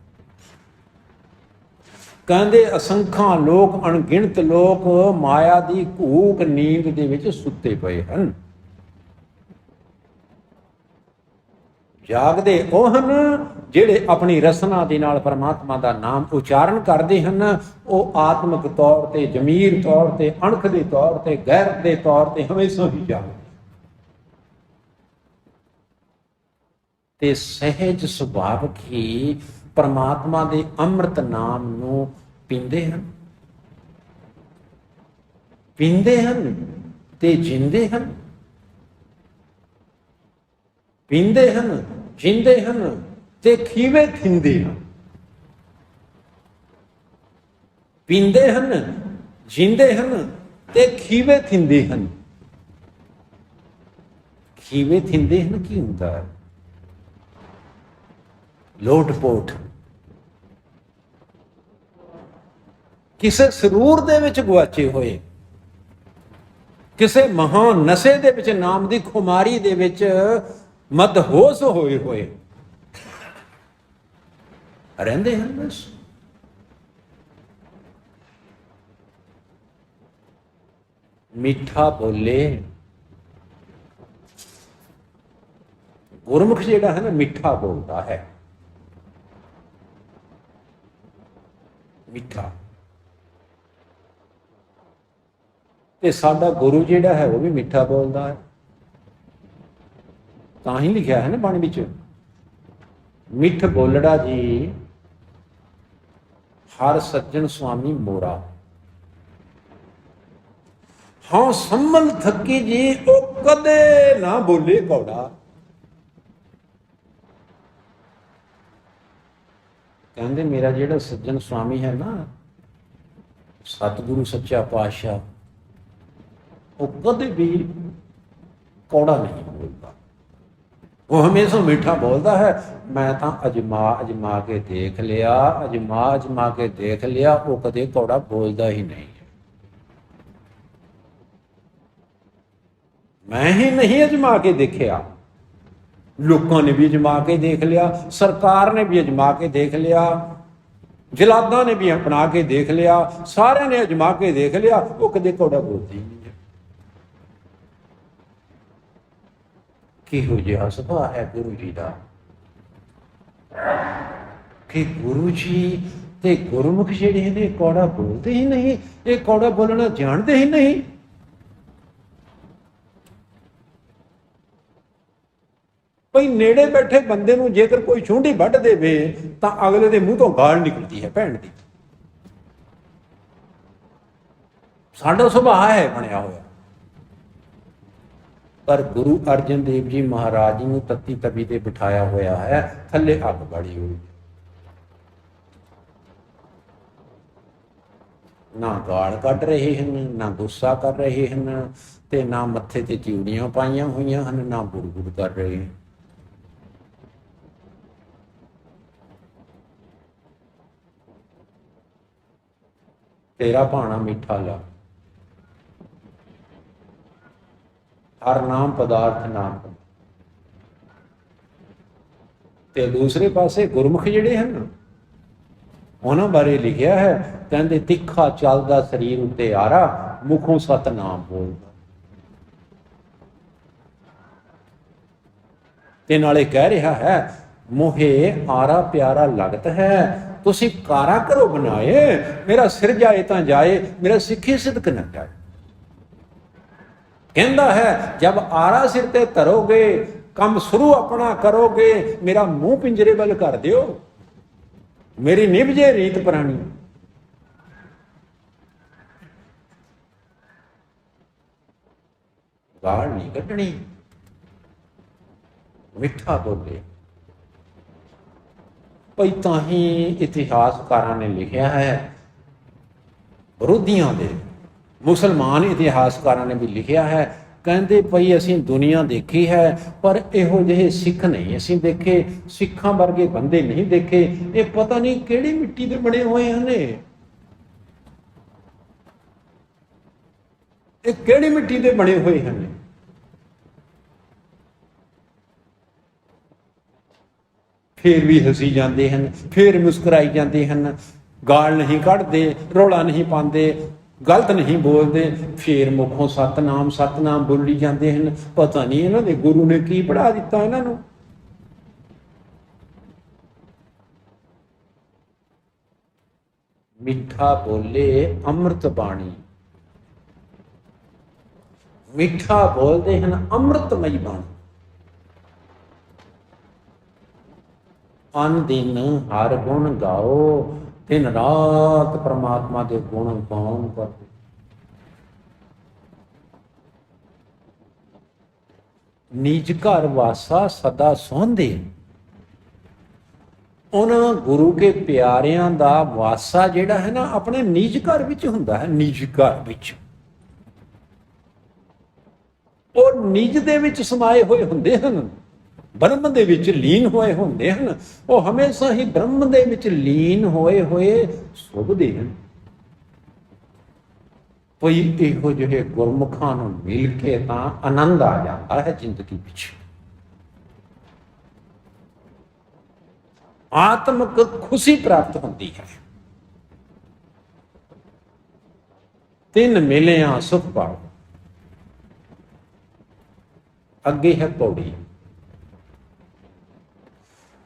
कहंदे असंखां लोक, अणगिणत लोक माया दी घूक नींद दे विच सुते पए हन। जागदे ਉਹ ਹਨ ਜਿਹੜੇ ਆਪਣੀ ਰਸਨਾ ਦੇ ਨਾਲ ਪਰਮਾਤਮਾ ਦਾ ਨਾਮ ਉਚਾਰਨ ਕਰਦੇ ਹਨ। ਉਹ ਆਤਮਿਕ ਤੌਰ ਤੇ, ਜ਼ਮੀਰ ਤੌਰ ਤੇ, ਅਣਖ ਦੇ ਤੌਰ ਤੇ, ਗੈਰਤ ਦੇ ਤੌਰ ਤੇ ਹਮੇਸ਼ਾ ਹੀ ਜਾਗਦੇ ਤੇ ਸਹਿਜ ਸੁਭਾਵਕ ਹੀ ਪਰਮਾਤਮਾ ਦੇ ਅੰਮ੍ਰਿਤ ਨਾਮ ਨੂੰ ਪੀਂਦੇ ਹਨ, ਪੀਂਦੇ ਹਨ ਤੇ ਜਿੰਦੇ ਹਨ, ਪੀਂਦੇ ਹਨ, ਜਿੰਦੇ ਹਨ ਤੇ ਖੀਵੇ ਥਿੰਦੇ ਹਨ। ਪੀਂਦੇ ਹਨ, ਜਿੰਦੇ ਹਨ ਤੇ ਖੀਵੇ ਥਿੰਦੇ ਹਨ। ਖੀਵੇ ਥਿੰਦੇ ਹਨ ਕੀ ਹੁੰਦਾ ਹੈ? ਲੋਟ ਪੋਟ ਕਿਸੇ ਸਰੂਰ ਦੇ ਵਿੱਚ ਗੁਆਚੇ ਹੋਏ, ਕਿਸੇ ਮਹਾਨ ਨਸ਼ੇ ਦੇ ਵਿੱਚ, ਨਾਮ ਦੀ ਖੁਮਾਰੀ ਦੇ ਵਿੱਚ ਮਦਹੋਸ਼ ਹੋਏ ਹੋਏ ਰਹਿੰਦੇ ਹਨ। ਬਸ ਮਿੱਠਾ ਬੋਲੇ, ਗੁਰਮੁਖ ਜਿਹੜਾ ਹੈ ਨਾ ਮਿੱਠਾ ਬੋਲਦਾ ਹੈ, ਮਿੱਠਾ। ਤੇ ਸਾਡਾ ਗੁਰੂ ਜਿਹੜਾ ਹੈ ਉਹ ਵੀ ਮਿੱਠਾ ਬੋਲਦਾ ਹੈ, ਤਾਂ ਹੀ ਲਿਖਿਆ ਹੈ ਨਾ ਬਾਣੀ ਵਿੱਚ, ਮਿੱਠ ਬੋਲੜਾ ਜੀ ਹਰ ਸੱਜਣ ਸੁਆਮੀ ਮੋਰਾ। ਹਾਂ ਸੰਮਲ ਥੱਕੀ ਜੀ ਉਹ ਕਦੇ ਨਾ ਬੋਲੇ ਕੌੜਾ। ਕਹਿੰਦੇ ਮੇਰਾ ਜਿਹੜਾ ਸੱਜਣ ਸੁਆਮੀ ਹੈ ਨਾ, ਸਤਿਗੁਰੂ ਸੱਚਾ ਪਾਤਸ਼ਾਹ, ਉਹ ਕਦੇ ਵੀ ਕੌੜਾ ਨਹੀਂ ਬੋਲਦਾ, ਉਹ ਹਮੇਸ਼ਾ ਮਿੱਠਾ ਬੋਲਦਾ ਹੈ। ਮੈਂ ਤਾਂ ਅਜਮਾ ਕੇ ਦੇਖ ਲਿਆ, ਅਜਮਾ ਕੇ ਦੇਖ ਲਿਆ, ਉਹ ਕਦੇ ਕੌੜਾ ਬੋਲਦਾ ਹੀ ਨਹੀਂ। ਮੈਂ ਹੀ ਨਹੀਂ ਅਜਮਾ ਕੇ ਦੇਖਿਆ, ਲੋਕਾਂ ਨੇ ਵੀ ਅਜਮਾ ਕੇ ਦੇਖ ਲਿਆ, ਸਰਕਾਰ ਨੇ ਵੀ ਅਜਮਾ ਕੇ ਦੇਖ ਲਿਆ, ਜਲਾਦਾਂ ਨੇ ਵੀ ਅਪਣਾ ਕੇ ਦੇਖ ਲਿਆ, ਸਾਰਿਆਂ ਨੇ ਅਜਮਾ ਕੇ ਦੇਖ ਲਿਆ, ਉਹ ਕਦੇ ਕੌੜਾ ਬੋਲਦੀ ਨਹੀਂ। ਕਿਹੋ ਜਿਹਾ ਸੁਭਾਅ ਹੈ ਗੁਰੂ ਜੀ ਦਾ, ਕਿ ਗੁਰੂ ਜੀ ਤੇ ਗੁਰਮੁਖ ਜਿਹੜੇ ਨੇ ਕੌੜਾ ਬੋਲਦੇ ਹੀ ਨਹੀਂ, ਇਹ ਕੌੜਾ ਬੋਲਣਾ ਜਾਣਦੇ ਹੀ ਨਹੀਂ। ਭਈ ਨੇੜੇ ਬੈਠੇ ਬੰਦੇ ਨੂੰ ਜੇਕਰ ਕੋਈ ਛੁੰਡੀ ਵੱਢ ਦੇਵੇ ਤਾਂ ਅਗਲੇ ਦੇ ਮੂੰਹ ਤੋਂ ਗਾਲ ਨਿਕਲਦੀ ਹੈ ਭੈਣ ਦੀ। ਸਾਡਾ ਸੁਭਾਅ ਹੈ ਬਣਿਆ ਹੋਇਆ। ਪਰ ਗੁਰੂ ਅਰਜਨ ਦੇਵ ਜੀ ਮਹਾਰਾਜ ਨੂੰ ਤੱਤੀ ਤਵੀ ਤੇ ਬਿਠਾਇਆ ਹੋਇਆ ਹੈ, ਥੱਲੇ ਅੱਗ ਬੜੀ ਹੋਈ, ਨਾ ਗਾਲ ਕੱਢ ਰਹੇ ਹਨ, ਨਾ ਗੁੱਸਾ ਕਰ ਰਹੇ ਹਨ, ਤੇ ਨਾ ਮੱਥੇ ਤੇ ਚਿਊੜੀਆਂ ਪਾਈਆਂ ਹੋਈਆਂ ਹਨ, ਨਾ ਗੁੜ ਕਰ ਰਹੇ ਹਨ। ਤੇਰਾ ਭਾਣਾ ਮਿੱਠਾ ਲਾ, ਹਰ ਨਾਮ ਪਦਾਰਥ ਨਾਮ। ਤੇ ਦੂਸਰੇ ਪਾਸੇ ਗੁਰਮੁਖ ਜਿਹੜੇ ਹਨ ਉਹਨਾਂ ਬਾਰੇ ਲਿਖਿਆ ਹੈ, ਕਹਿੰਦੇ ਤਿੱਖਾ ਚੱਲਦਾ ਸਰੀਰ ਉੱਤੇ ਆਰਾ, ਮੁਖੋਂ ਸਤਨਾਮ ਬੋਲਦਾ। ਤੇ ਨਾਲੇ ਕਹਿ ਰਿਹਾ ਹੈ, ਮੋਹੇ ਆਰਾ ਪਿਆਰਾ ਲਗਤ ਹੈ, ਤੁਸੀਂ ਕਾਰਾ ਕਰੋ ਬਣਾਏ, ਮੇਰਾ ਸਿਰ ਜਾਏ ਤਾਂ ਜਾਏ, ਮੇਰਾ ਸਿੱਖੀ ਸਿਦਕ ਨਾ ਜਾਏ। ਕਹਿੰਦਾ ਹੈ ਜਬ ਆਰਾ ਸਿਰ ਤੇ ਧਰੋਗੇ, ਕੰਮ ਸ਼ੁਰੂ ਆਪਣਾ ਕਰੋਗੇ, ਮੇਰਾ ਮੂੰਹ ਪਿੰਜਰੇ ਵੱਲ ਕਰ ਦਿਓ, ਮੇਰੀ ਨਿਭ ਜੇ ਰੀਤ ਪ੍ਰਾਣੀ। ਗਾਲ ਨਹੀਂ ਕੱਢਣੀ, ਮਿੱਠਾ ਬੋਲੇ। ਭਈ ਤਾਂ ਹੀ ਇਤਿਹਾਸਕਾਰਾਂ ਨੇ ਲਿਖਿਆ ਹੈ, ਵਿਰੋਧੀਆਂ ਦੇ ਮੁਸਲਮਾਨ ਇਤਿਹਾਸਕਾਰਾਂ ਨੇ ਵੀ ਲਿਖਿਆ ਹੈ, ਕਹਿੰਦੇ ਭਈ ਅਸੀਂ ਦੁਨੀਆ ਦੇਖੀ ਹੈ ਪਰ ਇਹੋ ਜਿਹੇ ਸਿੱਖ ਨਹੀਂ ਅਸੀਂ ਦੇਖੇ, ਸਿੱਖਾਂ ਵਰਗੇ ਬੰਦੇ ਨਹੀਂ ਦੇਖੇ, ਇਹ ਪਤਾ ਨਹੀਂ ਕਿਹੜੀ ਮਿੱਟੀ ਦੇ ਬਣੇ ਹੋਏ ਹਨ, ਇਹ ਕਿਹੜੀ ਮਿੱਟੀ ਦੇ ਬਣੇ ਹੋਏ ਹਨ। ਫੇਰ ਵੀ ਹੱਸੀ ਜਾਂਦੇ ਹਨ, ਫੇਰ ਮੁਸਕਰਾਈ ਜਾਂਦੇ ਹਨ, ਗਾਲ ਨਹੀਂ ਕੱਢਦੇ, ਰੌਲਾ ਨਹੀਂ ਪਾਉਂਦੇ, ਗਲਤ ਨਹੀਂ ਬੋਲਦੇ, ਫੇਰ ਮੁਖੋਂ ਸਤਨਾਮ ਸਤਨਾਮ ਬੋਲੀ ਜਾਂਦੇ ਹਨ। ਪਤਾ ਨਹੀਂ ਇਹਨਾਂ ਦੇ ਗੁਰੂ ਨੇ ਕੀ ਪੜ੍ਹਾ ਦਿੱਤਾ ਇਹਨਾਂ ਨੂੰ। ਮਿੱਠਾ ਬੋਲੇ ਅੰਮ੍ਰਿਤ ਬਾਣੀ, ਮਿੱਠਾ ਬੋਲਦੇ ਹਨ ਅੰਮ੍ਰਿਤਮਈ ਬਾਣੀ। ਅਨ ਦਿਨ ਹਰ ਗੁਣ ਗਾਓ, ਦਿਨ ਰਾਤ ਪ੍ਰਮਾਤਮਾ ਦੇ ਗੁਣ ਗਾਉਣ ਕਰਦੇ। ਨਿਜ ਘਰ ਵਾਸਾ ਸਦਾ ਸੋਹੰਦੇ, ਉਹਨਾਂ ਗੁਰੂ ਕੇ ਪਿਆਰਿਆਂ ਦਾ ਵਾਸਾ ਜਿਹੜਾ ਹੈ ਨਾ ਆਪਣੇ ਨਿਜ ਘਰ ਵਿੱਚ ਹੁੰਦਾ ਹੈ। ਨਿਜ ਘਰ ਵਿੱਚ ਉਹ ਨਿਜ ਦੇ ਵਿੱਚ ਸਮਾਏ ਹੋਏ ਹੁੰਦੇ ਹਨ, ਬ੍ਰਹਮ ਦੇ ਵਿੱਚ ਲੀਨ ਹੋਏ ਹੁੰਦੇ ਹਨ। ਉਹ ਹਮੇਸ਼ਾ ਹੀ ਬ੍ਰਹਮ ਦੇ ਵਿੱਚ ਲੀਨ ਹੋਏ ਹੋਏ ਸੁਭਦੇ ਹਨ। ਕੋਈ ਇਹੋ ਜਿਹੇ ਗੁਰਮੁਖਾਂ ਨੂੰ ਮਿਲ ਕੇ ਤਾਂ ਆਨੰਦ ਆ ਜਾਂਦਾ ਹੈ ਜ਼ਿੰਦਗੀ ਵਿੱਚ। ਆਤਮਿਕ ਖੁਸ਼ੀ ਪ੍ਰਾਪਤ ਹੁੰਦੀ ਹੈ। ਤਿੰਨ ਮਿਲਿਆ ਸੁਖ ਪਾਓ। ਅੱਗੇ ਹੈ ਪੌੜੀ।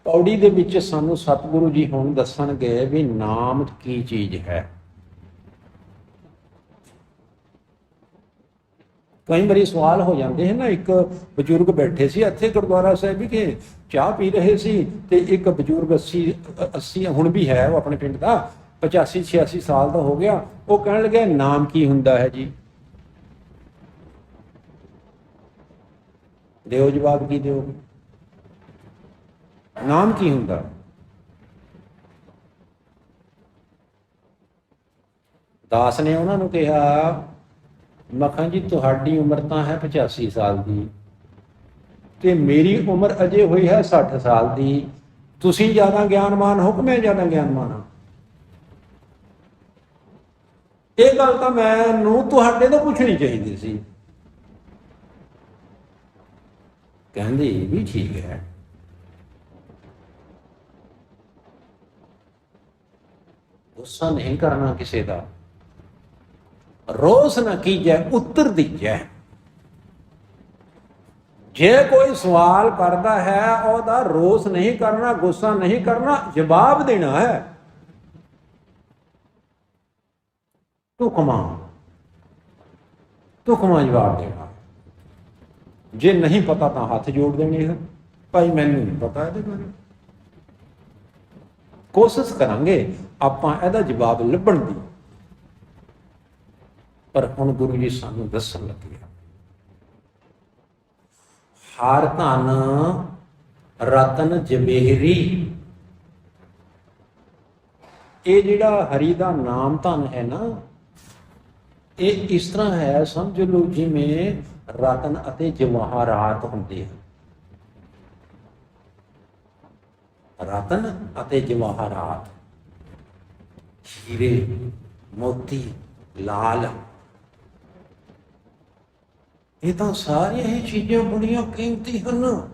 ਪੌੜੀ ਦੇ ਵਿੱਚ ਸਾਨੂੰ ਸਤਿਗੁਰੂ ਜੀ ਹੁਣ ਦੱਸਣਗੇ ਵੀ ਨਾਮ ਕੀ ਚੀਜ਼ ਹੈ। ਕਈ ਵਾਰੀ ਸਵਾਲ ਹੋ ਜਾਂਦੇ ਹਨ ਨਾ। ਇੱਕ ਬਜ਼ੁਰਗ ਬੈਠੇ ਸੀ ਇੱਥੇ ਗੁਰਦੁਆਰਾ ਸਾਹਿਬ ਵਿਖੇ, ਚਾਹ ਪੀ ਰਹੇ ਸੀ, ਤੇ ਇੱਕ ਬਜ਼ੁਰਗ 80 ਹੁਣ ਵੀ ਹੈ, ਉਹ ਆਪਣੇ ਪਿੰਡ ਦਾ 85-86 ਸਾਲ ਦਾ ਹੋ ਗਿਆ। ਉਹ ਕਹਿਣ ਲੱਗਿਆ ਨਾਮ ਕੀ ਹੁੰਦਾ ਹੈ ਜੀ? ਦਿਓ ਜਵਾਬ, ਕੀ ਦਿਓ? ਨਾਮ ਕੀ ਹੁੰਦਾ? ਦਾਸ ਨੇ ਉਹਨਾਂ ਨੂੰ ਕਿਹਾ, ਮਖਾਂ ਜੀ ਤੁਹਾਡੀ ਉਮਰ ਤਾਂ ਹੈ 85 ਸਾਲ ਦੀ, ਤੇ ਮੇਰੀ ਉਮਰ ਅਜੇ ਹੋਈ ਹੈ 60 ਸਾਲ ਦੀ। ਤੁਸੀਂ ਜ਼ਿਆਦਾ ਗਿਆਨਵਾਨ ਹੋ ਕਿ ਮੈਂ ਜ਼ਿਆਦਾ ਗਿਆਨਵਾਨ ਹਾਂ? ਇਹ ਗੱਲ ਤਾਂ ਮੈਨੂੰ ਤੁਹਾਡੇ ਤੋਂ ਪੁੱਛਣੀ ਚਾਹੀਦੀ ਸੀ। ਕਹਿੰਦੇ ਇਹ ਵੀ ਠੀਕ ਹੈ। ਗੁੱਸਾ ਨਹੀਂ ਕਰਨਾ ਕਿਸੇ ਦਾ, ਰੋਸ ਨਾ ਕੀਜੈ ਉੱਤਰ ਦੀਜੈ। ਜੇ ਕੋਈ ਸਵਾਲ ਕਰਦਾ ਹੈ ਉਹਦਾ ਰੋਸ ਨਹੀਂ ਕਰਨਾ, ਗੁੱਸਾ ਨਹੀਂ ਕਰਨਾ, ਜਵਾਬ ਦੇਣਾ ਹੈ। ਢੁਕਵਾਂ ਜਵਾਬ ਦੇਣਾ। ਜੇ ਨਹੀਂ ਪਤਾ ਤਾਂ ਹੱਥ ਜੋੜ ਦੇਣੇ ਹਨ, ਭਾਈ ਮੈਨੂੰ ਨਹੀਂ ਪਤਾ ਇਹਦੇ ਬਾਰੇ। ਕੋਸ਼ਿਸ਼ ਕਰਾਂਗੇ ਆਪਾਂ ਇਹਦਾ ਜਵਾਬ ਲੱਭਣ ਦੀ। ਪਰ ਹੁਣ ਗੁਰੂ ਜੀ ਸਾਨੂੰ ਦੱਸਣ ਲੱਗੇ, ਹਰ ਧਨ ਰਤਨ ਜਵੇਹਰੀ। ਇਹ ਜਿਹੜਾ ਹਰੀ ਦਾ ਨਾਮ ਧਨ ਹੈ ਨਾ, ਇਹ ਇਸ ਤਰ੍ਹਾਂ ਹੈ, ਸਮਝ ਲਓ ਜਿਵੇਂ ਰਤਨ ਅਤੇ ਜਵਾਹਰਾਤ ਹੁੰਦੇ ਹਨ। ਰਤਨ ਅਤੇ ਜਵਾਹਰਾਤ, ਹੀਰੇ, ਮੋਤੀ, ਲਾਲ, ਇਹ ਤਾਂ ਸਾਰੀਆਂ ਹੀ ਚੀਜ਼ਾਂ ਬੜੀਆਂ ਕੀਮਤੀ ਹਨ,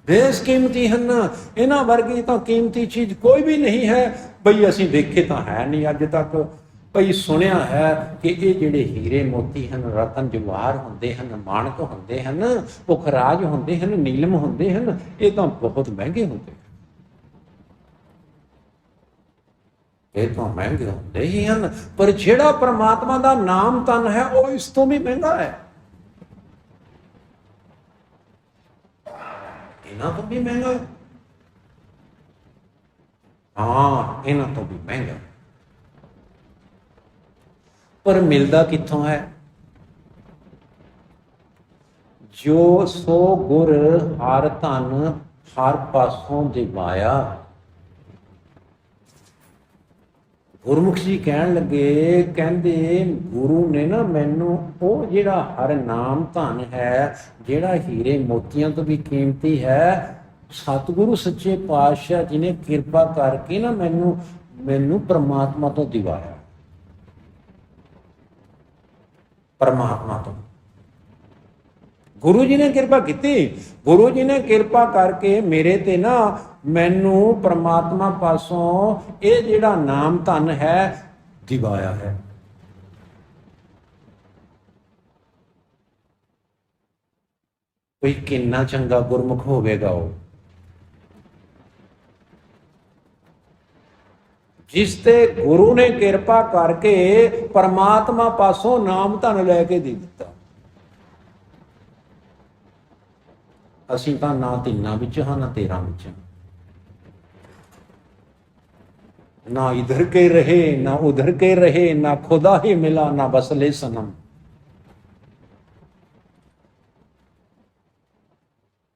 ਬੇਸ਼ਕੀਮਤੀ ਹਨ। ਇਹਨਾਂ ਵਰਗੀ ਤਾਂ ਕੀਮਤੀ ਚੀਜ਼ ਕੋਈ ਵੀ ਨਹੀਂ ਹੈ। ਬਈ ਅਸੀਂ ਦੇਖੇ ਤਾਂ ਹੈ ਨਹੀਂ ਅੱਜ ਤੱਕ, ਬਈ ਸੁਣਿਆ ਹੈ ਕਿ ਇਹ ਜਿਹੜੇ ਹੀਰੇ ਮੋਤੀ ਹਨ, ਰਤਨ ਜਵਾਹਰ ਹੁੰਦੇ ਹਨ, ਮਾਣਕ ਹੁੰਦੇ ਹਨ, ਪੁਖਰਾਜ ਹੁੰਦੇ ਹਨ, ਨੀਲਮ ਹੁੰਦੇ ਹਨ, ਇਹ ਤਾਂ ਬਹੁਤ ਮਹਿੰਗੇ ਹੁੰਦੇ ਹਨ। ਇਹ ਤਾਂ ਮਹਿੰਗੇ ਹੁੰਦੇ ਹੀ ਹਨ, ਪਰ ਜਿਹੜਾ ਪ੍ਰਮਾਤਮਾ ਦਾ ਨਾਮ ਧਨ ਹੈ ਉਹ ਇਸ ਤੋਂ ਵੀ ਮਹਿੰਗਾ ਹੈ। ਇਹਨਾਂ ਤੋਂ ਵੀ ਮਹਿੰਗਾ, ਹਾਂ ਇਹਨਾਂ ਤੋਂ ਵੀ ਮਹਿੰਗਾ। ਪਰ ਮਿਲਦਾ ਕਿੱਥੋਂ ਹੈ? ਜੋ ਸੋ ਗੁਰ ਹਰ ਧਨ ਹਰ ਪਾਸੋਂ ਦਿਵਾਇਆ। ਗੁਰਮੁਖ ਜੀ ਕਹਿਣ ਲੱਗੇ, ਕਹਿੰਦੇ ਗੁਰੂ ਨੇ ਨਾ ਮੈਨੂੰ ਉਹ ਜਿਹੜਾ ਹਰ ਨਾਮ ਧਨ ਹੈ, ਜਿਹੜਾ ਹੀਰੇ ਮੋਤੀਆਂ ਤੋਂ ਵੀ ਕੀਮਤੀ ਹੈ, ਸਤਿਗੁਰੂ ਸੱਚੇ ਪਾਤਸ਼ਾਹ ਜੀ ਨੇ ਕਿਰਪਾ ਕਰਕੇ ਨਾ ਮੈਨੂੰ ਪਰਮਾਤਮਾ ਤੋਂ ਦਿਵਾਇਆ। ਪਰਮਾਤਮਾ ਤੋਂ ਗੁਰੂ ਜੀ ਨੇ ਕਿਰਪਾ ਕੀਤੀ। ਗੁਰੂ ਜੀ ਨੇ ਕਿਰਪਾ ਕਰਕੇ ਮੇਰੇ ਤੇ ਨਾ ਮੈਨੂੰ ਪਰਮਾਤਮਾ ਪਾਸੋਂ ਇਹ ਜਿਹੜਾ ਨਾਮ ਧਨ ਹੈ ਦਿਵਾਇਆ ਹੈ। ਕੋਈ ਕਿੰਨਾ ਚੰਗਾ ਗੁਰਮੁਖ ਹੋਵੇਗਾ ਉਹ, ਜਿਸ ਤੇ ਗੁਰੂ ਨੇ ਕਿਰਪਾ ਕਰਕੇ ਪਰਮਾਤਮਾ ਪਾਸੋਂ ਨਾਮ ਧਨ ਲੈ ਕੇ ਦੇ ਦਿੱਤਾ। ਅਸੀਂ ਤਾਂ ਨਾ ਤਿੰਨਾਂ ਵਿੱਚ ਹਾਂ ਨਾ ਤੇਰਾਂ ਵਿੱਚ, ना इधर के रहे ना उधर के रहे, ना खुदा ही मिला ना बसले सनम।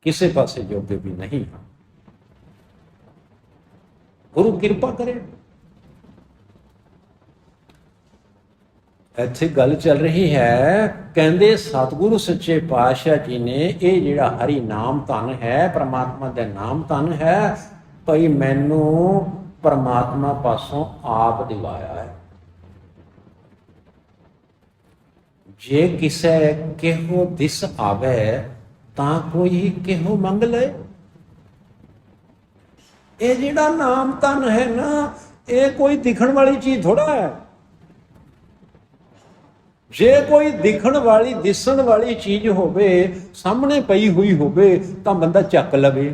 किसी पासे जोगे भी नहीं। गुरु कृपा करे। ਇੱਥੇ ਗੱਲ ਚੱਲ ਰਹੀ ਹੈ, ਕਹਿੰਦੇ ਸਤਿਗੁਰੂ ਸੱਚੇ ਪਾਤਸ਼ਾਹ ਜੀ ਨੇ ਇਹ ਜਿਹੜਾ ਹਰੀ ਨਾਮ ਧਨ ਹੈ, ਪ੍ਰਮਾਤਮਾ ਦਾ ਨਾਮ ਧਨ ਹੈ, ਭਈ ਮੈਨੂੰ ਪ੍ਰਮਾਤਮਾ ਪਾਸੋਂ ਆਪ ਦਿਵਾਇਆ ਹੈ। ਜੇ ਕਿਸੇ ਕਿਹੋ ਦਿਸ ਆਵੇ ਤਾਂ ਕੋਈ ਕਿਹੋ ਮੰਗ ਲਏ। ਇਹ ਜਿਹੜਾ ਨਾਮ ਧਨ ਹੈ ਨਾ, ਇਹ ਕੋਈ ਦਿਖਣ ਵਾਲੀ ਚੀਜ਼ ਥੋੜਾ ਹੈ। ਜੇ ਕੋਈ ਦਿਖਣ ਵਾਲੀ ਦਿਸਣ ਵਾਲੀ ਚੀਜ਼ ਹੋਵੇ, ਸਾਹਮਣੇ ਪਈ ਹੋਈ ਹੋਵੇ, ਤਾਂ ਬੰਦਾ ਚੱਕ ਲਵੇ,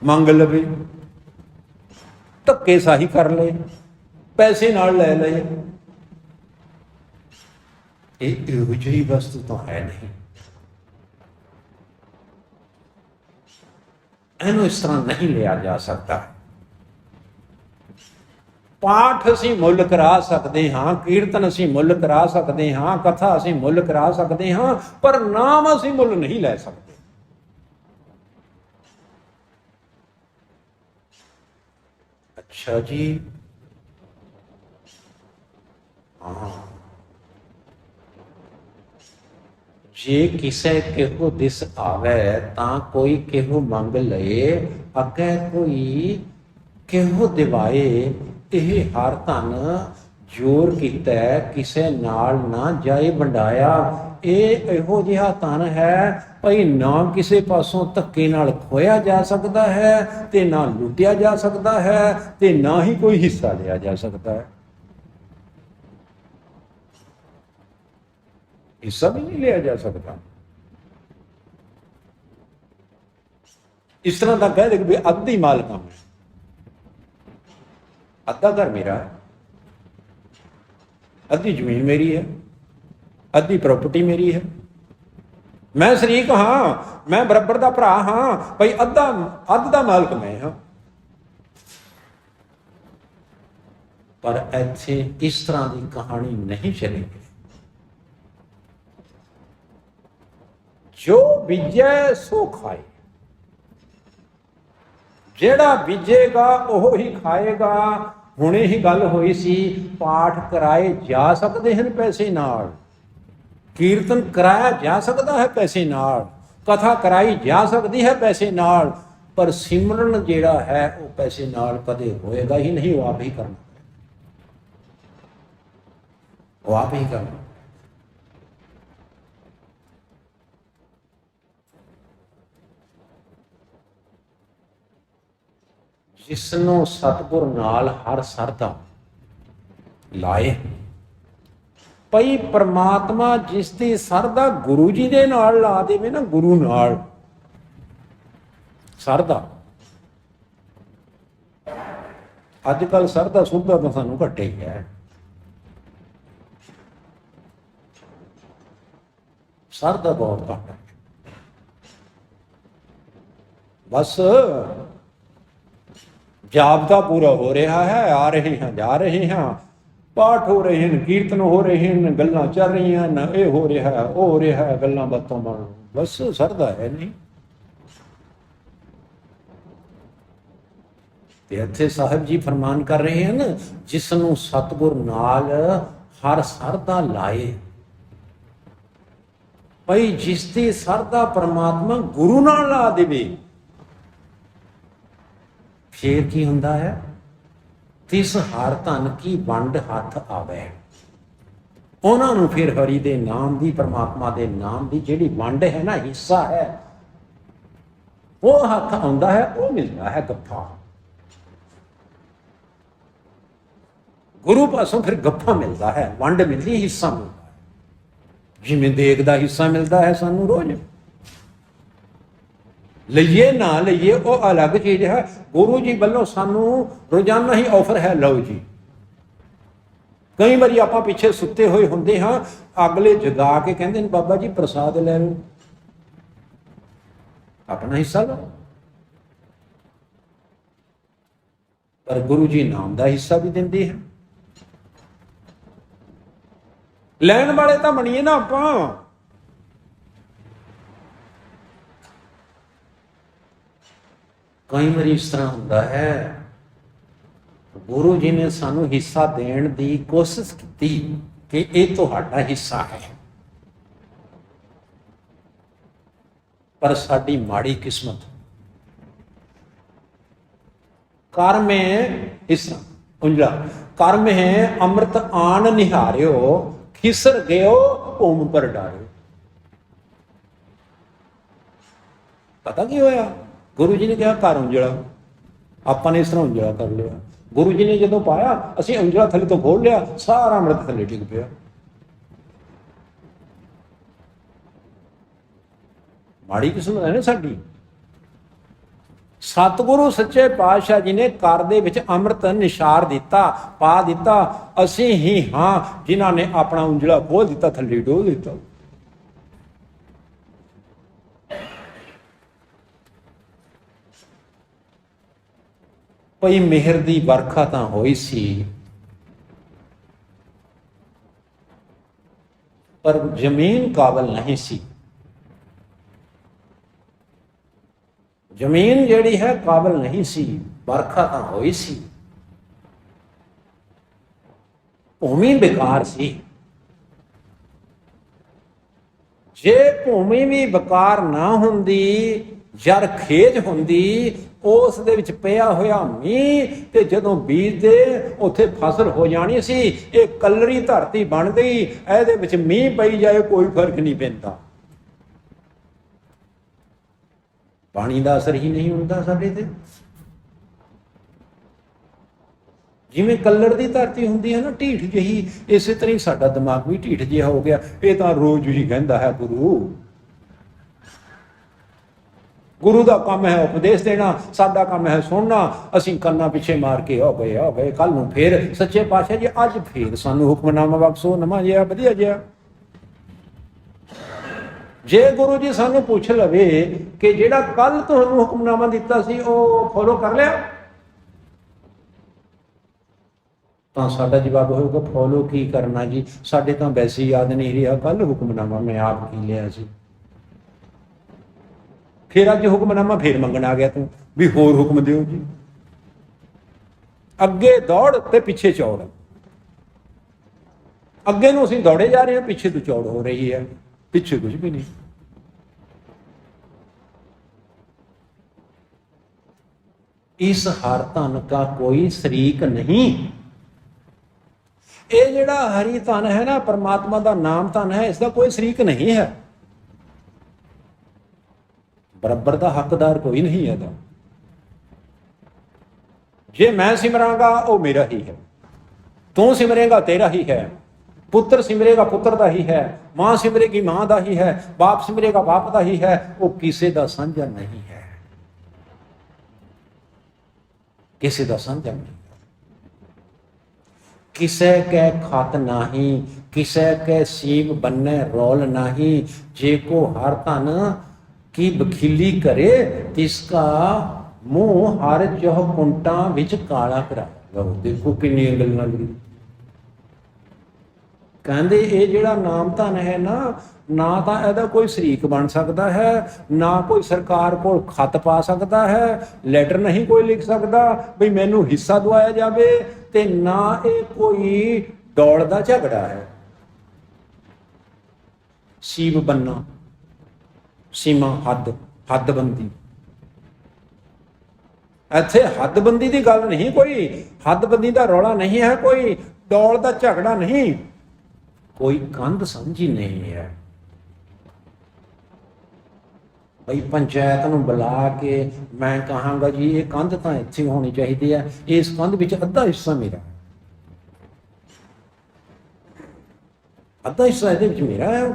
ਮੰਗ ਲਵੇ, ਧੱਕੇ ਸਾਹੀ ਕਰ ਲਏ, ਪੈਸੇ ਨਾਲ ਲੈ ਲਏ। ਇਹ ਇਹੋ ਜਿਹੀ ਵਸਤੂ ਤਾਂ ਹੈ ਨਹੀਂ। ਇਹਨੂੰ ਇਸ ਤਰ੍ਹਾਂ ਨਹੀਂ ਲਿਆ ਜਾ ਸਕਦਾ। ਪਾਠ ਅਸੀਂ ਮੁੱਲ ਕਰਾ ਸਕਦੇ ਹਾਂ, ਕੀਰਤਨ ਅਸੀਂ ਮੁੱਲ ਕਰਾ ਸਕਦੇ ਹਾਂ, ਕਥਾ ਅਸੀਂ ਮੁੱਲ ਕਰਾ ਸਕਦੇ ਹਾਂ, ਪਰ ਨਾਮ ਅਸੀਂ ਮੁੱਲ ਨਹੀਂ ਲੈ ਸਕਦੇ। ਅੱਛਾ ਜੀ, ਹਾਂ, ਜੇ ਕਿਸੇ ਕਿਹੋ ਦਿਸ ਆਵੇ ਤਾਂ ਕੋਈ ਕਿਹੋ ਮੰਗ ਲਏ, ਅੱਗੇ ਕੋਈ ਕਿਹੋ ਦਿਵਾਏ। ਇਹ ਹਰ ਧਨ ਜੋਰ ਕੀਤਾ ਕਿਸੇ ਨਾਲ ਨਾ ਜਾਏ ਵੰਡਾਇਆ। ਇਹ ਇਹੋ ਜਿਹਾ ਧਨ ਹੈ ਭਈ ਨਾ ਕਿਸੇ ਪਾਸੋਂ ਧੱਕੇ ਨਾਲ ਖੋਇਆ ਜਾ ਸਕਦਾ ਹੈ, ਤੇ ਨਾ ਲੁੱਟਿਆ ਜਾ ਸਕਦਾ ਹੈ, ਤੇ ਨਾ ਹੀ ਕੋਈ ਹਿੱਸਾ ਲਿਆ ਜਾ ਸਕਦਾ ਹੈ। ਹਿੱਸਾ ਵੀ ਨਹੀਂ ਲਿਆ ਜਾ ਸਕਦਾ। ਇਸ ਤਰ੍ਹਾਂ ਦਾ ਕਹਿ ਦੇ ਕਿ ਅੱਧੀ ਮਾਲਕਾਂ ਮੈਂ, ਅੱਧਾ ਘਰ ਮੇਰਾ ਹੈ, ਅੱਧੀ ਜ਼ਮੀਨ ਮੇਰੀ ਹੈ, ਅੱਧੀ ਪ੍ਰਾਪਰਟੀ ਮੇਰੀ ਹੈ, ਮੈਂ ਸ਼ਰੀਕ ਹਾਂ, ਮੈਂ ਬਰਾਬਰ ਦਾ ਭਰਾ ਹਾਂ, ਭਈ ਅੱਧ ਦਾ ਮਾਲਕ ਮੈਂ ਹਾਂ। ਪਰ ਇੱਥੇ ਇਸ ਤਰ੍ਹਾਂ ਦੀ ਕਹਾਣੀ ਨਹੀਂ ਚੱਲੇਗੀ। ਜੋ ਬੀਜੈ ਸੋ ਖਾਏ, ਜਿਹੜਾ ਬੀਜੇਗਾ ਉਹ ਹੀ ਖਾਏਗਾ। ਹੁਣੇ ਹੀ ਗੱਲ ਹੋਈ ਸੀ, ਪਾਠ ਕਰਾਏ ਜਾ ਸਕਦੇ ਹਨ ਪੈਸੇ ਨਾਲ, ਕੀਰਤਨ ਕਰਾਇਆ ਜਾ ਸਕਦਾ ਹੈ ਪੈਸੇ ਨਾਲ, ਕਥਾ ਕਰਾਈ ਜਾ ਸਕਦੀ ਹੈ ਪੈਸੇ ਨਾਲ, ਪਰ ਸਿਮਰਨ ਜਿਹੜਾ ਹੈ ਉਹ ਪੈਸੇ ਨਾਲ ਕਦੇ ਹੋਏਗਾ ਹੀ ਨਹੀਂ। ਉਹ ਆਪ ਹੀ ਕਰਨਾ, ਉਹ ਆਪ ਹੀ ਕਰਨਾ। ਜਿਸਨੂੰ ਸਤਿਗੁਰ ਨਾਲ ਹਰ ਸਰਦਾ ਲਾਏ, ਭਈ ਪ੍ਰਮਾਤਮਾ ਜਿਸ ਦੀ ਸਰਦਾ ਗੁਰੂ ਜੀ ਦੇ ਨਾਲ ਲਾ ਦੇਵੇ ਨਾ, ਗੁਰੂ ਨਾਲ ਸਰਦਾ। ਅੱਜ ਕੱਲ ਸਰਦਾ ਸੁਧਾ ਤਾਂ ਸਾਨੂੰ ਘੱਟੇ ਹੀ ਹੈ। ਸਰਦਾ ਬਹੁਤ ਘੱਟ ਹੈ। ਬਸ ਜਾਬਤਾ ਪੂਰਾ ਹੋ ਰਿਹਾ ਹੈ, ਆ ਰਹੇ ਹਾਂ, ਜਾ ਰਹੇ ਹਾਂ, ਪਾਠ ਹੋ ਰਹੇ ਹਨ, ਕੀਰਤਨ ਹੋ ਰਹੇ ਹਨ, ਗੱਲਾਂ ਚੱਲ ਰਹੀਆਂ ਹਨ, ਇਹ ਹੋ ਰਿਹਾ ਹੈ, ਉਹ ਹੋ ਰਿਹਾ ਹੈ, ਗੱਲਾਂ ਬਾਤਾਂ ਬਣ, ਬਸ ਸਰਦਾ ਹੈ ਨਹੀਂ। ਤੇ ਇੱਥੇ ਸਾਹਿਬ ਜੀ ਫਰਮਾਨ ਕਰ ਰਹੇ ਹਨ, ਜਿਸ ਨੂੰ ਸਤਿਗੁਰ ਨਾਲ ਹਰ ਸਰਦਾ ਲਾਏ, ਭਈ ਜਿਸ ਦੀ ਸਰਦਾ ਪ੍ਰਮਾਤਮਾ ਗੁਰੂ ਨਾਲ ਲਾ ਦੇਵੇ, ਫੇਰ ਕੀ ਹੁੰਦਾ ਹੈ? ਤਿਸ ਹਰ ਧਨ ਕੀ ਵੰਡ ਹੱਥ ਆਵੇ। ਉਹਨਾਂ ਨੂੰ ਫਿਰ ਹਰੀ ਦੇ ਨਾਮ ਦੀ, ਪ੍ਰਮਾਤਮਾ ਦੇ ਨਾਮ ਦੀ ਜਿਹੜੀ ਵੰਡ ਹੈ ਨਾ, ਹਿੱਸਾ ਹੈ, ਉਹ ਹੱਥ ਆਉਂਦਾ ਹੈ, ਉਹ ਮਿਲਦਾ ਹੈ ਗੱਫਾ। ਗੁਰੂ ਪਾਸੋਂ ਫਿਰ ਗੱਫਾ ਮਿਲਦਾ ਹੈ, ਵੰਡ ਮਿਲਦੀ, ਹਿੱਸਾ ਮਿਲਦਾ ਹੈ। ਜਿਵੇਂ ਦੇਗ ਦਾ ਹਿੱਸਾ ਮਿਲਦਾ ਹੈ ਸਾਨੂੰ ਰੋਜ਼, ਲਈਏ ਨਾ ਲਈਏ ਉਹ ਅਲੱਗ ਚੀਜ਼ ਹੈ। ਗੁਰੂ ਜੀ ਵੱਲੋਂ ਸਾਨੂੰ ਰੋਜ਼ਾਨਾ ਹੀ ਆਫਰ ਹੈ, ਲਓ ਜੀ। ਕਈ ਵਾਰੀ ਆਪਾਂ ਪਿੱਛੇ ਸੁੱਤੇ ਹੋਏ ਹੁੰਦੇ ਹਾਂ, ਅਗਲੇ ਜਗਾ ਕੇ ਕਹਿੰਦੇ ਨੇ ਬਾਬਾ ਜੀ ਪ੍ਰਸਾਦ ਲੈ ਲਓ, ਆਪਣਾ ਹਿੱਸਾ ਲਓ। ਪਰ ਗੁਰੂ ਜੀ ਨਾਮ ਦਾ ਹਿੱਸਾ ਵੀ ਦਿੰਦੇ ਹੈ। ਲੈਣ ਵਾਲੇ ਤਾਂ ਬਣੀਏ ਨਾ ਆਪਾਂ। ਕਈ ਵਾਰੀ ਇਸ ਤਰ੍ਹਾਂ ਹੁੰਦਾ ਹੈ, ਗੁਰੂ ਜੀ ਨੇ ਸਾਨੂੰ ਹਿੱਸਾ ਦੇਣ ਦੀ ਕੋਸ਼ਿਸ਼ ਕੀਤੀ, कि ये तुहाडा हिस्सा है, पर साडी माड़ी किस्मत कर्म हिस्सा उंजला कर्म है अमृत आन निहारियो खिसर गयो भूम पर डारियो। पता की होया, गुरु जी ने कहा कर उंजला, आपने इस तरह उंजला कर लिया। गुरु जी ने जो पाया असी उंजला थले तो खोल लिया, सारा अमृत थले डिग पिया। माड़ी किस्मत है ना साडी। सतगुरु सच्चे पातशाह जी ने कर दे विच अमृत निशार दिता, पा दिता। असी ही हाँ जिन्हां ने अपना उंजला खोल दिता, थले डोल दिता। कोई मेहर दी बरखा तां होई सी, पर जमीन काबल नहीं सी। जमीन जिहड़ी है काबल नहीं सी, बरखा तां होई सी, भूमि बेकार सी। जे भूमि भी बेकार ना हुंदी, जर खेज हुंदी, उस दे विच पिया होया मींह ते जदों बीजदे उत्थे फसल हो जानी सी। ये कलरी धरती बन गई, इहदे विच मींह पई जाए कोई फर्क नहीं पैंदा। पानी का असर ही नहीं होता साडे ते। जिवें कलर की धरती होंदी है ना ढीठ जही, इस तरह ही साडा दिमाग भी ढीठ जिहा हो गया। ये तो रोज ही कहता है गुरु, गुरु का काम है उपदेश देना, साडा काम है सुनना। असीं कन्ना पिछे मार के आ गए कल नूं फिर सच्चे पातशाह जी अज फिर सानूं हुक्मनामा बख्शो नवां जिहा वधिया जिहा। जे गुरु जी सानू पूछ लवे कि जेड़ा कल तुहानू हुक्मनामा दिता सी वो फॉलो कर लिया, तो साडा जवाब होगा फॉलो की करना जी, साडे तो वैसे ही याद नहीं रहा कल हुक्मनामा मैं आप की लिया सी। फिर अज हुक्मनामा फिर मंगण आ गया तू भी होर हुक्म दिओ जी। अगे दौड़ ते पिछे चौड़, अगे नूं असीं दौड़े जा रहे हैं, पिछे तो चौड़ हो रही है, पीछे कुछ भी नहीं। इस हर धन का कोई शरीक नहीं। ये जिहड़ा हरि धन है ना, परमात्मा का नाम धन है, इसका कोई शरीक नहीं है। बराबर का हकदार कोई नहीं है। जे मैं सिमरांगा वो मेरा ही है, तू सिमरेगा तेरा ही है, पुत्र सिमरेगा पुत्र दा ही है, मां सिमरेगी मां दा ही है, बाप सिमरेगा बाप दा ही है। वो किसी दा साझा नहीं है, किसी दा साझा नहीं। किसे के खत नाही, किसे के सीब बन्ने रोल नाही। जे को हर धन की बखीली करे, तिसका मुंह हर चौह कुंटा विच काला करा। देखो किन्नी गल्लां लिखी। कहते ये जिहड़ा नाम धन है ना तो इहदा कोई शरीक बन सकता है, ना कोई सरकार को खत पा सकता है, लैटर नहीं कोई लिख सकता भी मैनू हिस्सा दवाया जाए, ते ना ये कोई दौड़ का झगड़ा है। सीब बनना, सीमा हद, हदबंदी, इत्थे हदबंदी की गल नहीं, कोई हदबंदी का रौला नहीं है, कोई दौड़ का झगड़ा नहीं, कोई कंध समझी नहीं है। भाई पंचायत नूं बुला के मैं कहांगा जी ये कंध तो इत्थे होनी चाहिए है, इस कंध विच अद्धा हिस्सा मेरा, अद्धा हिस्सा इहदे विच मेरा है,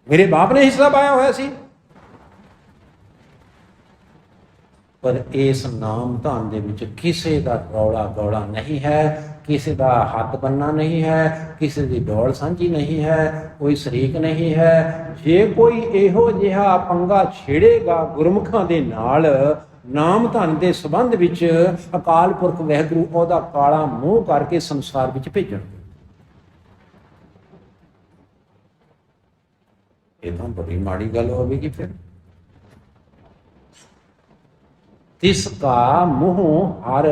मेरे बाप ने हिस्सा पाया होया सी। पर इस नाम धन दे विच किसी का रौला गौला नहीं है, किसी का हाथ बनना नहीं है, किसी की दौड़ साझी नहीं है, कोई शरीक नहीं है। जे कोई इहो जिहा पंगा छेड़ेगा गुरमुखां दे नाल नाम धन के संबंध विच, अकाल पुरख वाहिगुरू ओहदा काला मूँह करके संसार विच भेजणगे। ये तो बड़ी माड़ी गल होगी। फिर तिसका मुँह हर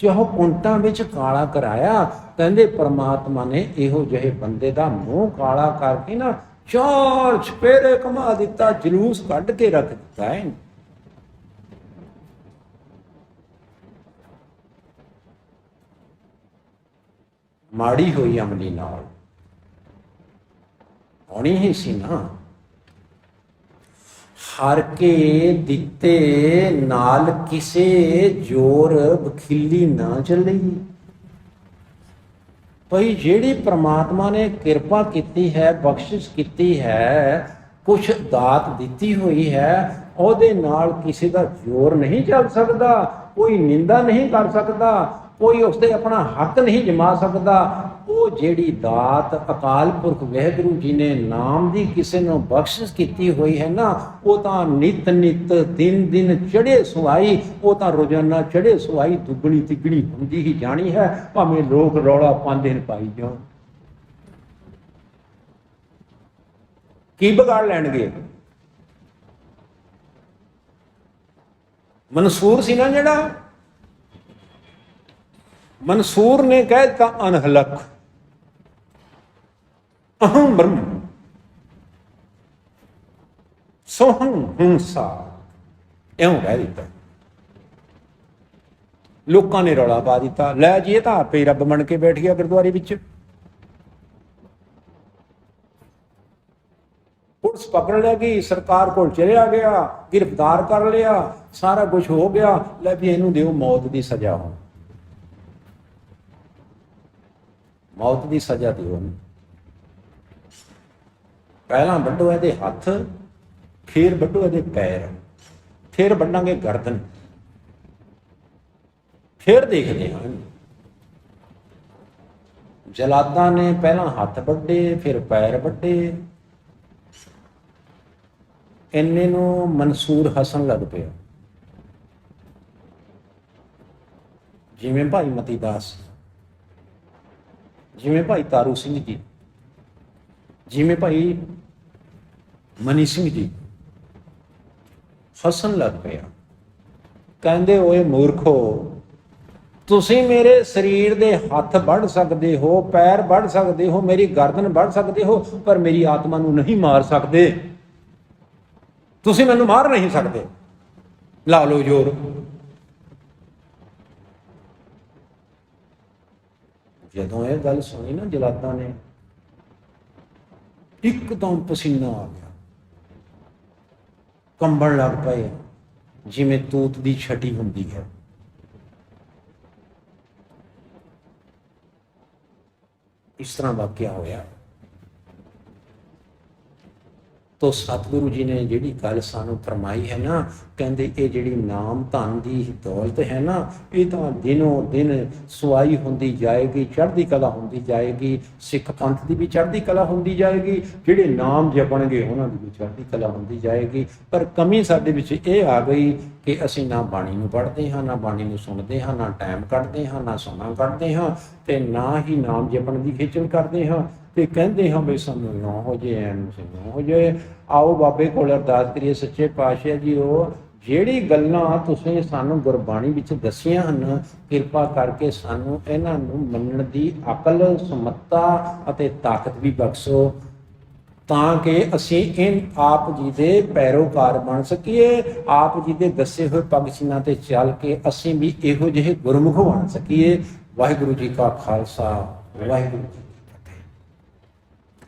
ਚਾਹੋ ਕੁੰਟਾਂ ਵਿੱਚ ਕਾਲਾ ਕਰਾਇਆ। ਕਹਿੰਦੇ ਪਰਮਾਤਮਾ ਨੇ ਇਹੋ ਜਿਹੇ ਬੰਦੇ ਦਾ ਮੂੰਹ ਕਾਲਾ ਕਰਕੇ ਨਾ 4 ਚਪੇਰੇ ਕਮਾ ਦਿੱਤਾ, ਜਲੂਸ ਕੱਢ ਕੇ ਰੱਖ ਦਿੱਤਾ ਹੈ। ਮਾੜੀ ਹੋਈ ਅਮਲੀ ਨਾਲ ਹੋਣੀ ਹੀ ਸੀ ਨਾ। ਹਰ ਕੇ ਦਿੱਤੇ ਨਾਲ ਕਿਸੇ ਜੋਰ ਬਖੀਲੀ ਨਾ ਚੱਲੀ। ਭਈ ਜਿਹੜੀ ਪ੍ਰਮਾਤਮਾ ਨੇ ਕਿਰਪਾ ਕੀਤੀ ਹੈ, ਬਖਸ਼ਿਸ਼ ਕੀਤੀ ਹੈ, ਕੁਛ ਦਾਤ ਦਿੱਤੀ ਹੋਈ ਹੈ, ਉਹਦੇ ਨਾਲ ਕਿਸੇ ਦਾ ਜ਼ੋਰ ਨਹੀਂ ਚੱਲ ਸਕਦਾ, ਕੋਈ ਨਿੰਦਾ ਨਹੀਂ ਕਰ ਸਕਦਾ, ਕੋਈ ਉਸ ਤੇ ਆਪਣਾ ਹੱਕ ਨਹੀਂ ਜਮਾ ਸਕਦਾ। ਉਹ ਜਿਹੜੀ ਦਾਤ ਅਕਾਲ ਪੁਰਖ ਵਾਹਿਗੁਰੂ ਜੀ ਨੇ ਨਾਮ ਦੀ ਕਿਸੇ ਨੂੰ ਬਖਸ਼ਿਸ਼ ਕੀਤੀ ਹੋਈ ਹੈ ਨਾ, ਉਹ ਤਾਂ ਨਿਤ ਨਿਤ ਦਿਨ ਦਿਨ ਚੜ੍ਹੇ ਸੁਹਾਈ, ਉਹ ਤਾਂ ਰੋਜ਼ਾਨਾ ਚੜ੍ਹੇ ਸੁਹਾਈ ਦੁੱਗਣੀ ਤਿੱਗਣੀ ਹੁੰਦੀ ਹੀ ਜਾਣੀ ਹੈ, ਭਾਵੇਂ ਲੋਕ ਰੌਲਾ ਪਾਉਂਦੇ ਨੇ ਪਾਈ ਜਾਣ। ਕੀ ਵਿਗਾੜ ਲੈਣਗੇ? ਮਨਸੂਰ ਸੀ ਨਾ ਜਿਹੜਾ, ਮਨਸੂਰ ਨੇ ਕਹਿ ਦਿੱਤਾ ਅਨਹਲਕ ਅਹੰ ਬ੍ਰਹਮ ਸੋਹੰ ਹੰਸਾ, ਇਉਂ ਕਹਿ ਦਿੱਤਾ। ਲੋਕਾਂ ਨੇ ਰੌਲਾ ਪਾ ਦਿੱਤਾ, ਲੈ ਜੀ ਇਹ ਤਾਂ ਆਪੇ ਹੀ ਰੱਬ ਬਣ ਕੇ ਬੈਠ ਗਿਆ ਗੁਰਦੁਆਰੇ ਵਿੱਚ। ਪੁਲਿਸ ਪਕੜ ਲੈ ਗਈ, ਸਰਕਾਰ ਕੋਲ ਚਲਿਆ ਗਿਆ, ਗ੍ਰਿਫਤਾਰ ਕਰ ਲਿਆ, ਸਾਰਾ ਕੁਝ ਹੋ ਗਿਆ। ਲੈ ਵੀ ਇਹਨੂੰ ਦਿਓ ਮੌਤ ਦੀ ਸਜ਼ਾ, ਹੁਣ ਮੌਤ ਦੀ ਸਜ਼ਾ ਦਿਓ। ਪਹਿਲਾਂ ਵੱਢੋ ਇਹਦੇ ਹੱਥ, ਫਿਰ ਵੱਢੋ ਇਹਦੇ ਪੈਰ, ਫਿਰ ਵੱਢਾਂਗੇ ਗਰਦਨ, ਫਿਰ ਦੇਖਦੇ ਹਾਂ। ਜਲਾਦਾਂ ਨੇ ਪਹਿਲਾਂ ਹੱਥ ਵੱਢੇ, ਫਿਰ ਪੈਰ ਵੱਢੇ। ਇੰਨੇ ਨੂੰ ਮਨਸੂਰ ਹੱਸਣ ਲੱਗ ਪਿਆ, ਜਿਵੇਂ ਭਾਈ ਮਤੀ ਦਾਸ, ਜਿਵੇਂ ਭਾਈ ਤਾਰੂ ਸਿੰਘ ਜੀ, ਜਿਵੇਂ ਭਾਈ ਮਨੀ ਸਿੰਘ ਜੀ ਹੱਸਣ ਲੱਗ ਪਿਆ। ਕਹਿੰਦੇ ਓਏ ਮੂਰਖੋ, ਤੁਸੀਂ ਮੇਰੇ ਸਰੀਰ ਦੇ ਹੱਥ ਵੱਢ ਸਕਦੇ ਹੋ, ਪੈਰ ਵੱਢ ਸਕਦੇ ਹੋ, ਮੇਰੀ ਗਰਦਨ ਵੱਢ ਸਕਦੇ ਹੋ, ਪਰ ਮੇਰੀ ਆਤਮਾ ਨੂੰ ਨਹੀਂ ਮਾਰ ਸਕਦੇ। ਤੁਸੀਂ ਮੈਨੂੰ ਮਾਰ ਨਹੀਂ ਸਕਦੇ, ਲਾ ਲਓ ਜ਼ੋਰ। ਜਦੋਂ ਇਹ ਗੱਲ ਸੁਣੀ ਨਾ ਜਲਾਦਾਂ ਨੇ, ਇੱਕਦਮ ਪਸੀਨਾ ਆ ਗਿਆ, ਕੰਬਣ ਲੱਗ ਪਏ, ਜਿਵੇਂ ਤੂਤ ਦੀ ਛਟੀ ਹੁੰਦੀ ਹੈ। ਇਸ ਤਰ੍ਹਾਂ ਵਾਕਿਆ ਹੋਇਆ। ਤੋ ਸਤਿਗੁਰੂ ਜੀ ਨੇ ਜਿਹੜੀ ਗੱਲ ਸਾਨੂੰ ਫਰਮਾਈ ਹੈ ਨਾ, ਕਹਿੰਦੇ ਇਹ ਜਿਹੜੀ ਨਾਮ ਧਨ ਦੀ ਦੌਲਤ ਹੈ ਨਾ, ਇਹ ਤਾਂ ਦਿਨੋਂ ਦਿਨ ਸੁਆਈ ਹੁੰਦੀ ਜਾਏਗੀ, ਚੜ੍ਹਦੀ ਕਲਾ ਹੁੰਦੀ ਜਾਏਗੀ। ਸਿੱਖ ਪੰਥ ਦੀ ਵੀ ਚੜ੍ਹਦੀ ਕਲਾ ਹੁੰਦੀ ਜਾਏਗੀ, ਜਿਹੜੇ ਨਾਮ ਜਪਣਗੇ ਉਹਨਾਂ ਦੀ ਵੀ ਚੜ੍ਹਦੀ ਕਲਾ ਹੁੰਦੀ ਜਾਏਗੀ। ਪਰ ਕਮੀ ਸਾਡੇ ਵਿੱਚ ਇਹ ਆ ਗਈ ਕਿ ਅਸੀਂ ਨਾ ਬਾਣੀ ਨੂੰ ਪੜ੍ਹਦੇ ਹਾਂ, ਨਾ ਬਾਣੀ ਨੂੰ ਸੁਣਦੇ ਹਾਂ, ਨਾ ਟਾਈਮ ਕੱਢਦੇ ਹਾਂ, ਨਾ ਸਮਾਂ ਕੱਢਦੇ ਹਾਂ, ਤੇ ਨਾ ਹੀ ਨਾਮ ਜਪਣ ਦੀ ਖੇਚਲ ਕਰਦੇ ਹਾਂ। ਤੇ ਕਹਿੰਦੇ ਹਾਂ ਵੀ ਸਾਨੂੰ ਨਾ ਹੋ ਜਾਏ, ਨਾ ਹੋ ਜਾਏ। ਆਓ ਬਾਬੇ ਕੋਲ ਅਰਦਾਸ ਕਰੀਏ, ਸੱਚੇ ਪਾਤਸ਼ਾਹ ਜੀ, ਉਹ ਜਿਹੜੀ ਗੱਲਾਂ ਤੁਸੀਂ ਸਾਨੂੰ ਗੁਰਬਾਣੀ ਵਿੱਚ ਦੱਸੀਆਂ ਹਨ, ਕਿਰਪਾ ਕਰਕੇ ਸਾਨੂੰ ਇਹਨਾਂ ਨੂੰ ਮੰਨਣ ਦੀ ਅਕਲ, ਸਮੱਤਾ ਅਤੇ ਤਾਕਤ ਵੀ ਬਖਸ਼ੋ, ਤਾਂ ਕਿ ਅਸੀਂ ਆਪ ਜੀ ਦੇ ਪੈਰੋਕਾਰ ਬਣ ਸਕੀਏ। ਆਪ ਜੀ ਦੇ ਦੱਸੇ ਹੋਏ ਪਗ ਚਿੰਨ੍ਹਾਂ ਤੇ ਚੱਲ ਕੇ ਅਸੀਂ ਵੀ ਇਹੋ ਜਿਹੇ ਗੁਰਮੁਖ ਬਣ ਸਕੀਏ। ਵਾਹਿਗੁਰੂ ਜੀ ਕਾ ਖਾਲਸਾ, ਵਾਹਿਗੁਰੂ ਜੀ।